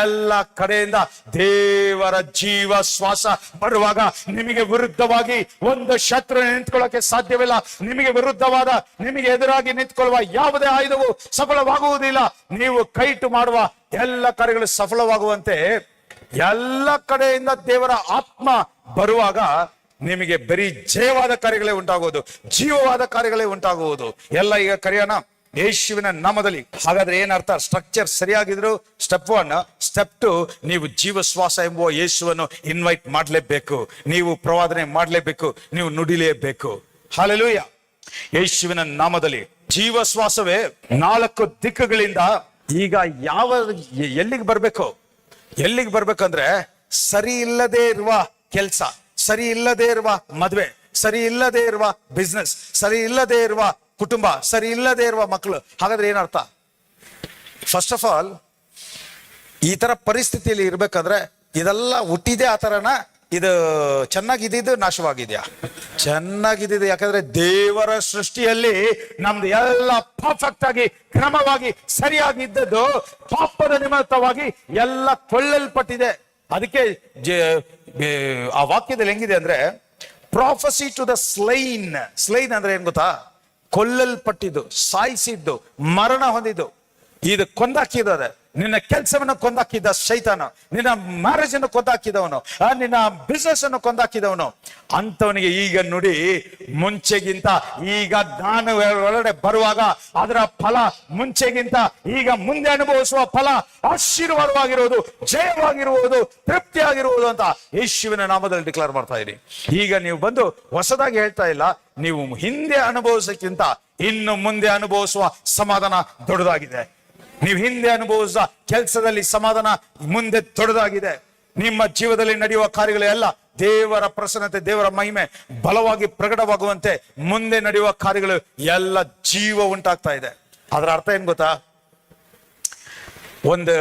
ಎಲ್ಲ ಕಡೆಯಿಂದ ದೇವರ ಜೀವ ಶ್ವಾಸ ಬರುವಾಗ ನಿಮಗೆ ವಿರುದ್ಧವಾಗಿ ಒಂದು ಶತ್ರು ನಿಂತ್ಕೊಳ್ಳೋಕೆ ಸಾಧ್ಯವಿಲ್ಲ. ನಿಮಗೆ ವಿರುದ್ಧವಾದ, ನಿಮಗೆ ಎದುರಾಗಿ ನಿಂತ್ಕೊಳ್ಳುವ ಯಾವುದೇ ಆಯುಧವು ಸಫಲವಾಗುವುದಿಲ್ಲ. ನೀವು ಕೈಟು ಮಾಡುವ ಎಲ್ಲ ಕಾರ್ಯಗಳು ಸಫಲವಾಗುವಂತೆ ಎಲ್ಲ ಕಡೆಯಿಂದ ದೇವರ ಆತ್ಮ ಬರುವಾಗ ನಿಮಗೆ ಬರೀ ಜಯವಾದ ಕಾರ್ಯಗಳೇ ಉಂಟಾಗುವುದು, ಜೀವವಾದ ಕಾರ್ಯಗಳೇ ಉಂಟಾಗುವುದು. ಎಲ್ಲ ಈಗ ಕರೆಯೋಣ ಯೇಸುವಿನ ನಾಮದಲ್ಲಿ. ಹಾಗಾದ್ರೆ ಏನರ್ಥ? Structure ಸರಿಯಾಗಿದ್ರು step 1. ಸ್ಟೆಪ್ 2, ನೀವು ಜೀವ ಶ್ವಾಸ ಎಂಬುವ ಯೇಸುವನ್ನು ಇನ್ವೈಟ್ ಮಾಡಲೇಬೇಕು, ನೀವು ಪ್ರವಾದನೆ ಮಾಡಲೇಬೇಕು, ನೀವು ನುಡಿಲೇಬೇಕು. ಹಲ್ಲೆಲೂಯಾ. ಯೇಸುವಿನ ನಾಮದಲ್ಲಿ ಜೀವ ಶ್ವಾಸವೇ 4 ದಿಕ್ಕುಗಳಿಂದ ಈಗ ಎಲ್ಲಿಗೆ ಬರ್ಬೇಕು? ಎಲ್ಲಿಗೆ ಬರ್ಬೇಕಂದ್ರೆ, ಸರಿ ಇಲ್ಲದೆ ಇರುವ ಕೆಲಸ, ಸರಿ ಇಲ್ಲದೆ ಇರುವ ಮದುವೆ, ಸರಿ ಇಲ್ಲದೆ ಇರುವ ಬಿಸ್ನೆಸ್, ಸರಿ ಇಲ್ಲದೆ ಇರುವ ಕುಟುಂಬ, ಸರಿ ಇಲ್ಲದೆ ಇರುವ ಮಕ್ಕಳು. ಹಾಗಾದ್ರೆ ಏನರ್ಥ? ಫಸ್ಟ್ ಆಫ್ ಆಲ್, ಈ ತರ ಪರಿಸ್ಥಿತಿಯಲ್ಲಿ ಇರ್ಬೇಕಂದ್ರೆ ಇದೆಲ್ಲ ಹುಟ್ಟಿದೆ ಆ ತರನ? ಇದು ಚೆನ್ನಾಗಿದ್ದು ನಾಶವಾಗಿದೆಯಾ? ಚೆನ್ನಾಗಿದ್ದು. ಯಾಕಂದ್ರೆ ದೇವರ ಸೃಷ್ಟಿಯಲ್ಲಿ ನಮ್ದು ಎಲ್ಲ ಪರ್ಫೆಕ್ಟ್ ಆಗಿ, ಕ್ರಮವಾಗಿ, ಸರಿಯಾಗಿದ್ದದ್ದು ಪಾಪದ ನಿಮಿತ್ತವಾಗಿ ಎಲ್ಲ ಕೊಳ್ಳಲ್ಪಟ್ಟಿದೆ. ಅದಕ್ಕೆ ಆ ವಾಕ್ಯದಲ್ಲಿ ಹೆಂಗಿದೆ ಅಂದ್ರೆ, ಪ್ರಾಫಸಿ ಟು ದ ಸ್ಲೈನ್. ಸ್ಲೈನ್ ಅಂದ್ರೆ ಏನ್ ಗೊತ್ತಾ? ಕೊಲ್ಲಲ್ಪಟ್ಟಿದ್ದು, ಸಾಯಿಸಿದ್ದು, ಮರಣ ಹೊಂದಿದ್ದು. ಇದು ಕೊಂದಾಕಿದ್ದಾರೆ. ನಿನ್ನ ಕೆಲಸವನ್ನು ಕೊಂದಾಕಿದ್ದ ಶೈತಾನ, ನಿನ್ನ ಮ್ಯಾರೇಜ್ ಅನ್ನು ಕೊಂದಾಕಿದವನು, ನಿನ್ನ ಬಿಸ್ನೆಸ್ ಅನ್ನು ಕೊಂದಾಕಿದವನು, ಅಂತವನಿಗೆ ಈಗ ನುಡಿ, ಮುಂಚೆಗಿಂತ ಈಗ ನಾನು ಒಳಗಡೆ ಬರುವಾಗ ಅದರ ಫಲ ಮುಂಚೆಗಿಂತ ಈಗ ಮುಂದೆ ಅನುಭವಿಸುವ ಫಲ ಆಶೀರ್ವಾದವಾಗಿರುವುದು, ಜಯವಾಗಿರುವುದು, ತೃಪ್ತಿಯಾಗಿರುವುದು ಅಂತ ಯೇಸುವಿನ ನಾಮದಲ್ಲಿ ಡಿಕ್ಲೇರ್ ಮಾಡ್ತಾ ಇರಿ. ಈಗ ನೀವು ಬಂದು ಹೊಸದಾಗಿ ಹೇಳ್ತಾ ಇಲ್ಲ, ನೀವು ಹಿಂದೆ ಅನುಭವಿಸಕ್ಕಿಂತ ಇನ್ನು ಮುಂದೆ ಅನುಭವಿಸುವ ಸಮಾಧಾನ ದೊಡ್ಡದಾಗಿದೆ. ನೀವು ಹಿಂದೆ ಅನುಭವಿಸಿದ ಕೆಲಸದಲ್ಲಿ ಸಮಾಧಾನ ಮುಂದೆ ದೊಡ್ಡದಾಗಿದೆ. ನಿಮ್ಮ ಜೀವನದಲ್ಲಿ ನಡೆಯುವ ಕಾರ್ಯಗಳೆಲ್ಲ ದೇವರ ಪ್ರಸನ್ನತೆ, ದೇವರ ಮಹಿಮೆ ಬಲವಾಗಿ ಪ್ರಕಟವಾಗುವಂತೆ ಮುಂದೆ ನಡೆಯುವ ಕಾರ್ಯಗಳು ಎಲ್ಲ ಜೀವ ಉಂಟಾಗ್ತಾ ಇದೆ. ಅದರ ಅರ್ಥ ಏನ್ ಗೊತ್ತಾ? ಒಂದು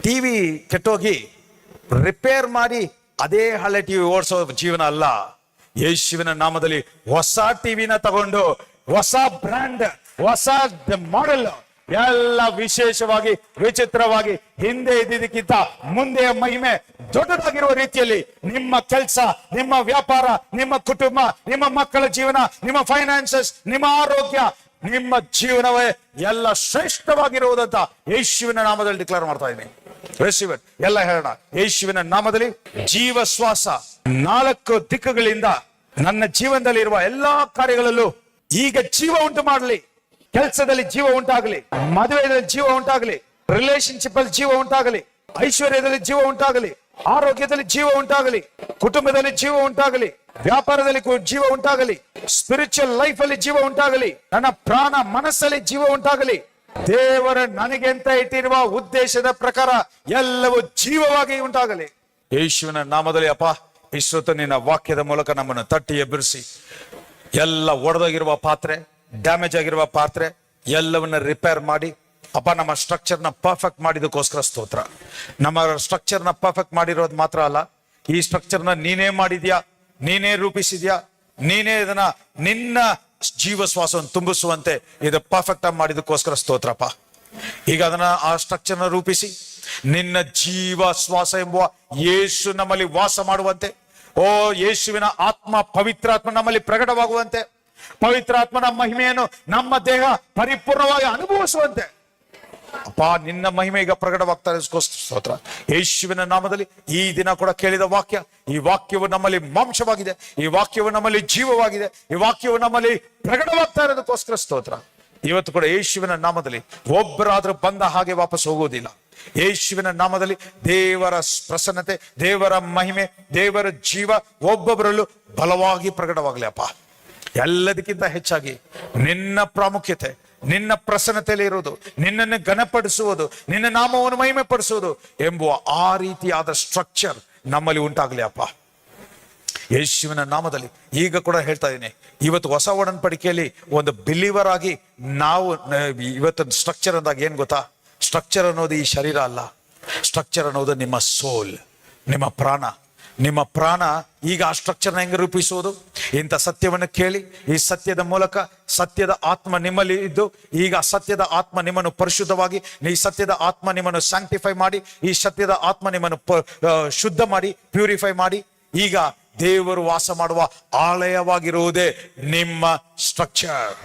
ಟಿವಿ ಕೆಟ್ಟೋಗಿ ರಿಪೇರ್ ಮಾಡಿ ಅದೇ ಹಳೆ ಟಿವಿ ಓಡಿಸೋ ಜೀವನ ಅಲ್ಲ. ಯೇಸುವಿನ ನಾಮದಲ್ಲಿ ಹೊಸ ಟಿವಿನ ತಗೊಂಡು, ಹೊಸ ಬ್ರ್ಯಾಂಡ್, ಹೊಸ ಮಾಡೆಲ್, ಎಲ್ಲ ವಿಶೇಷವಾಗಿ, ವಿಚಿತ್ರವಾಗಿ, ಹಿಂದೆ ಇದ್ದಿದ್ದಕ್ಕಿಂತ ಮುಂದೆಯ ಮಹಿಮೆ ದೊಡ್ಡದಾಗಿರುವ ರೀತಿಯಲ್ಲಿ ನಿಮ್ಮ ಕೆಲಸ, ನಿಮ್ಮ ವ್ಯಾಪಾರ, ನಿಮ್ಮ ಕುಟುಂಬ, ನಿಮ್ಮ ಮಕ್ಕಳ ಜೀವನ, ನಿಮ್ಮ ಫೈನಾನ್ಸಸ್, ನಿಮ್ಮ ಆರೋಗ್ಯ, ನಿಮ್ಮ ಜೀವನವೇ ಎಲ್ಲ ಶ್ರೇಷ್ಠವಾಗಿರುವುದಂತ ಯೇಸುವಿನ ನಾಮದಲ್ಲಿ ಡಿಕ್ಲೇರ್ ಮಾಡ್ತಾ ಇದ್ದೀನಿ. ಎಲ್ಲ ಹೇಳೋಣ. ಯೇಸುವಿನ ನಾಮದಲ್ಲಿ ಜೀವ ಶ್ವಾಸ 4 ದಿಕ್ಕುಗಳಿಂದ ನನ್ನ ಜೀವನದಲ್ಲಿ ಇರುವ ಎಲ್ಲಾ ಕಾರ್ಯಗಳಲ್ಲೂ ಈಗ ಜೀವ ಉಂಟು ಮಾಡಲಿ. ಕೆಲಸದಲ್ಲಿ ಜೀವ ಉಂಟಾಗಲಿ, ಮದುವೆಯಲ್ಲಿ ಜೀವ ಉಂಟಾಗಲಿ, ರಿಲೇಶನ್ಶಿಪ್ ಅಲ್ಲಿ ಜೀವ ಉಂಟಾಗಲಿ, ಐಶ್ವರ್ಯದಲ್ಲಿ ಜೀವ ಉಂಟಾಗಲಿ, ಆರೋಗ್ಯದಲ್ಲಿ ಜೀವ ಉಂಟಾಗಲಿ, ಕುಟುಂಬದಲ್ಲಿ ಜೀವ ಉಂಟಾಗಲಿ, ವ್ಯಾಪಾರದಲ್ಲಿ ಜೀವ ಉಂಟಾಗಲಿ, ಸ್ಪಿರಿಚುವಲ್ ಲೈಫ್ ಅಲ್ಲಿ ಜೀವ ಉಂಟಾಗಲಿ, ನನ್ನ ಪ್ರಾಣ ಮನಸ್ಸಲ್ಲಿ ಜೀವ ಉಂಟಾಗಲಿ. ದೇವರ ನನಗೆ ಅಂತ ಇಟ್ಟಿರುವ ಉದ್ದೇಶದ ಪ್ರಕಾರ ಎಲ್ಲವೂ ಜೀವವಾಗಿ ಉಂಟಾಗಲಿ. ಯೇಸುವಿನ ನಾಮದಲ್ಲಿ ಅಪ್ಪ, ಇಷ್ಟೊತ್ತು ನಿನ್ನ ವಾಕ್ಯದ ಮೂಲಕ ನಮ್ಮನ್ನು ತಟ್ಟಿ ಎಬ್ಬರಿಸಿ, ಎಲ್ಲ ಒಡೆದೋಗಿರುವ ಪಾತ್ರೆ, ಡ್ಯಾಮೇಜ್ ಆಗಿರುವ ಪಾತ್ರೆ ಎಲ್ಲವನ್ನ ರಿಪೇರ್ ಮಾಡಿ ಅಪ್ಪ, ನಮ್ಮ ಸ್ಟ್ರಕ್ಚರ್ನ ಪರ್ಫೆಕ್ಟ್ ಮಾಡಿದಕ್ಕೋಸ್ಕರ ಸ್ತೋತ್ರ. ನಮ್ಮ ಸ್ಟ್ರಕ್ಚರ್ನ ಪರ್ಫೆಕ್ಟ್ ಮಾಡಿರೋದು ಮಾತ್ರ ಅಲ್ಲ, ಈ ಸ್ಟ್ರಕ್ಚರ್ನ ನೀನೇ ಮಾಡಿದ್ಯಾ, ನೀನೇ ರೂಪಿಸಿದ್ಯಾ, ನೀನೇ ಇದನ್ನ ನಿನ್ನ ಜೀವ ಶ್ವಾಸವನ್ನು ತುಂಬಿಸುವಂತೆ ಇದು ಪರ್ಫೆಕ್ಟ್ ಆಗಿ ಮಾಡಿದಕ್ಕೋಸ್ಕರ ಸ್ತೋತ್ರಪ್ಪ. ಈಗ ಅದನ್ನ ಆ ಸ್ಟ್ರಕ್ಚರ್ನ ರೂಪಿಸಿ ನಿನ್ನ ಜೀವ ಶ್ವಾಸ ಎಂಬುವ ಯೇಸು ನಮ್ಮಲ್ಲಿ ವಾಸ ಮಾಡುವಂತೆ, ಓ ಯೇಸುವಿನ ಆತ್ಮ ಪವಿತ್ರಾತ್ಮ ನಮ್ಮಲ್ಲಿ ಪ್ರಕಟವಾಗುವಂತೆ, ಪವಿತ್ರಾತ್ಮನ ಮಹಿಮೆಯನ್ನು ನಮ್ಮ ದೇಹ ಪರಿಪೂರ್ಣವಾಗಿ ಅನುಭವಿಸುವಂತೆ ಅಪ್ಪ ನಿನ್ನ ಮಹಿಮೆ ಈಗ ಪ್ರಕಟವಾಗ್ತಾರೆ. ಸ್ತೋತ್ರ ಯೇಸುವಿನ ನಾಮದಲ್ಲಿ. ಈ ದಿನ ಕೂಡ ಕೇಳಿದ ವಾಕ್ಯ, ಈ ವಾಕ್ಯವು ನಮ್ಮಲ್ಲಿ ಮಾಂಸವಾಗಿದೆ, ಈ ವಾಕ್ಯವು ನಮ್ಮಲ್ಲಿ ಜೀವವಾಗಿದೆ, ಈ ವಾಕ್ಯವು ನಮ್ಮಲ್ಲಿ ಪ್ರಕಟವಾಗ್ತಾ ಇರೋದಕ್ಕೋಸ್ಕರ ಸ್ತೋತ್ರ. ಇವತ್ತು ಕೂಡ ಯೇಸುವಿನ ನಾಮದಲ್ಲಿ ಒಬ್ಬರಾದ್ರೂ ಬಂದ ಹಾಗೆ ವಾಪಸ್ ಹೋಗುವುದಿಲ್ಲ. ಯೇಸುವಿನ ನಾಮದಲ್ಲಿ ದೇವರ ಪ್ರಸನ್ನತೆ, ದೇವರ ಮಹಿಮೆ, ದೇವರ ಜೀವ ಒಬ್ಬೊಬ್ಬರಲ್ಲೂ ಬಲವಾಗಿ ಪ್ರಕಟವಾಗಲಿ ಅಪ್ಪ. ಎಲ್ಲದಕ್ಕಿಂತ ಹೆಚ್ಚಾಗಿ ನಿನ್ನ ಪ್ರಾಮುಖ್ಯತೆ, ನಿನ್ನ ಪ್ರಸನ್ನತೆಯಲ್ಲಿ ಇರುವುದು, ನಿನ್ನನ್ನು ಘನಪಡಿಸುವುದು, ನಿನ್ನ ನಾಮವನ್ನು ಮಹಿಮೆ ಪಡಿಸುವುದು ಎಂಬುವ ಆ ರೀತಿಯಾದ ಸ್ಟ್ರಕ್ಚರ್ ನಮ್ಮಲ್ಲಿ ಉಂಟಾಗಲಿ ಅಪ್ಪ ಯೇಸುವಿನ ನಾಮದಲ್ಲಿ. ಈಗ ಕೂಡ ಹೇಳ್ತಾ ಇದ್ದೀನಿ, ಇವತ್ತು ಹೊಸ ಒಡன்பಡಿಕೆಯಲ್ಲಿ ಒಂದು ಬಿಲೀವರ್ ಆಗಿ ನಾವು ಇವತ್ತು ಸ್ಟ್ರಕ್ಚರ್ ಅಂದಾಗ ಏನ್ ಗೊತ್ತಾ? ಸ್ಟ್ರಕ್ಚರ್ ಅನ್ನೋದು ಈ ಶರೀರ ಅಲ್ಲ. ಸ್ಟ್ರಕ್ಚರ್ ಅನ್ನೋದು ನಿಮ್ಮ ಸೋಲ್, ನಿಮ್ಮ ಪ್ರಾಣ. ನಿಮ್ಮ ಪ್ರಾಣ ಈಗ ಆ ಸ್ಟ್ರಕ್ಚರ್ನ ಹೆಂಗೆ ರೂಪಿಸುವುದು? ಇಂಥ ಸತ್ಯವನ್ನು ಕೇಳಿ, ಈ ಸತ್ಯದ ಮೂಲಕ ಸತ್ಯದ ಆತ್ಮ ನಿಮ್ಮಲ್ಲಿ ಇದ್ದು, ಈಗ ಸತ್ಯದ ಆತ್ಮ ನಿಮ್ಮನ್ನು ಪರಿಶುದ್ಧವಾಗಿ, ಈ ಸತ್ಯದ ಆತ್ಮ ನಿಮ್ಮನ್ನು ಸ್ಯಾಂಕ್ಟಿಫೈ ಮಾಡಿ, ಈ ಸತ್ಯದ ಆತ್ಮ ನಿಮ್ಮನ್ನು ಶುದ್ಧ ಮಾಡಿ, ಪ್ಯೂರಿಫೈ ಮಾಡಿ, ಈಗ ದೇವರು ವಾಸ ಮಾಡುವ ಆಲಯವಾಗಿರುವುದೇ ನಿಮ್ಮ ಸ್ಟ್ರಕ್ಚರ್.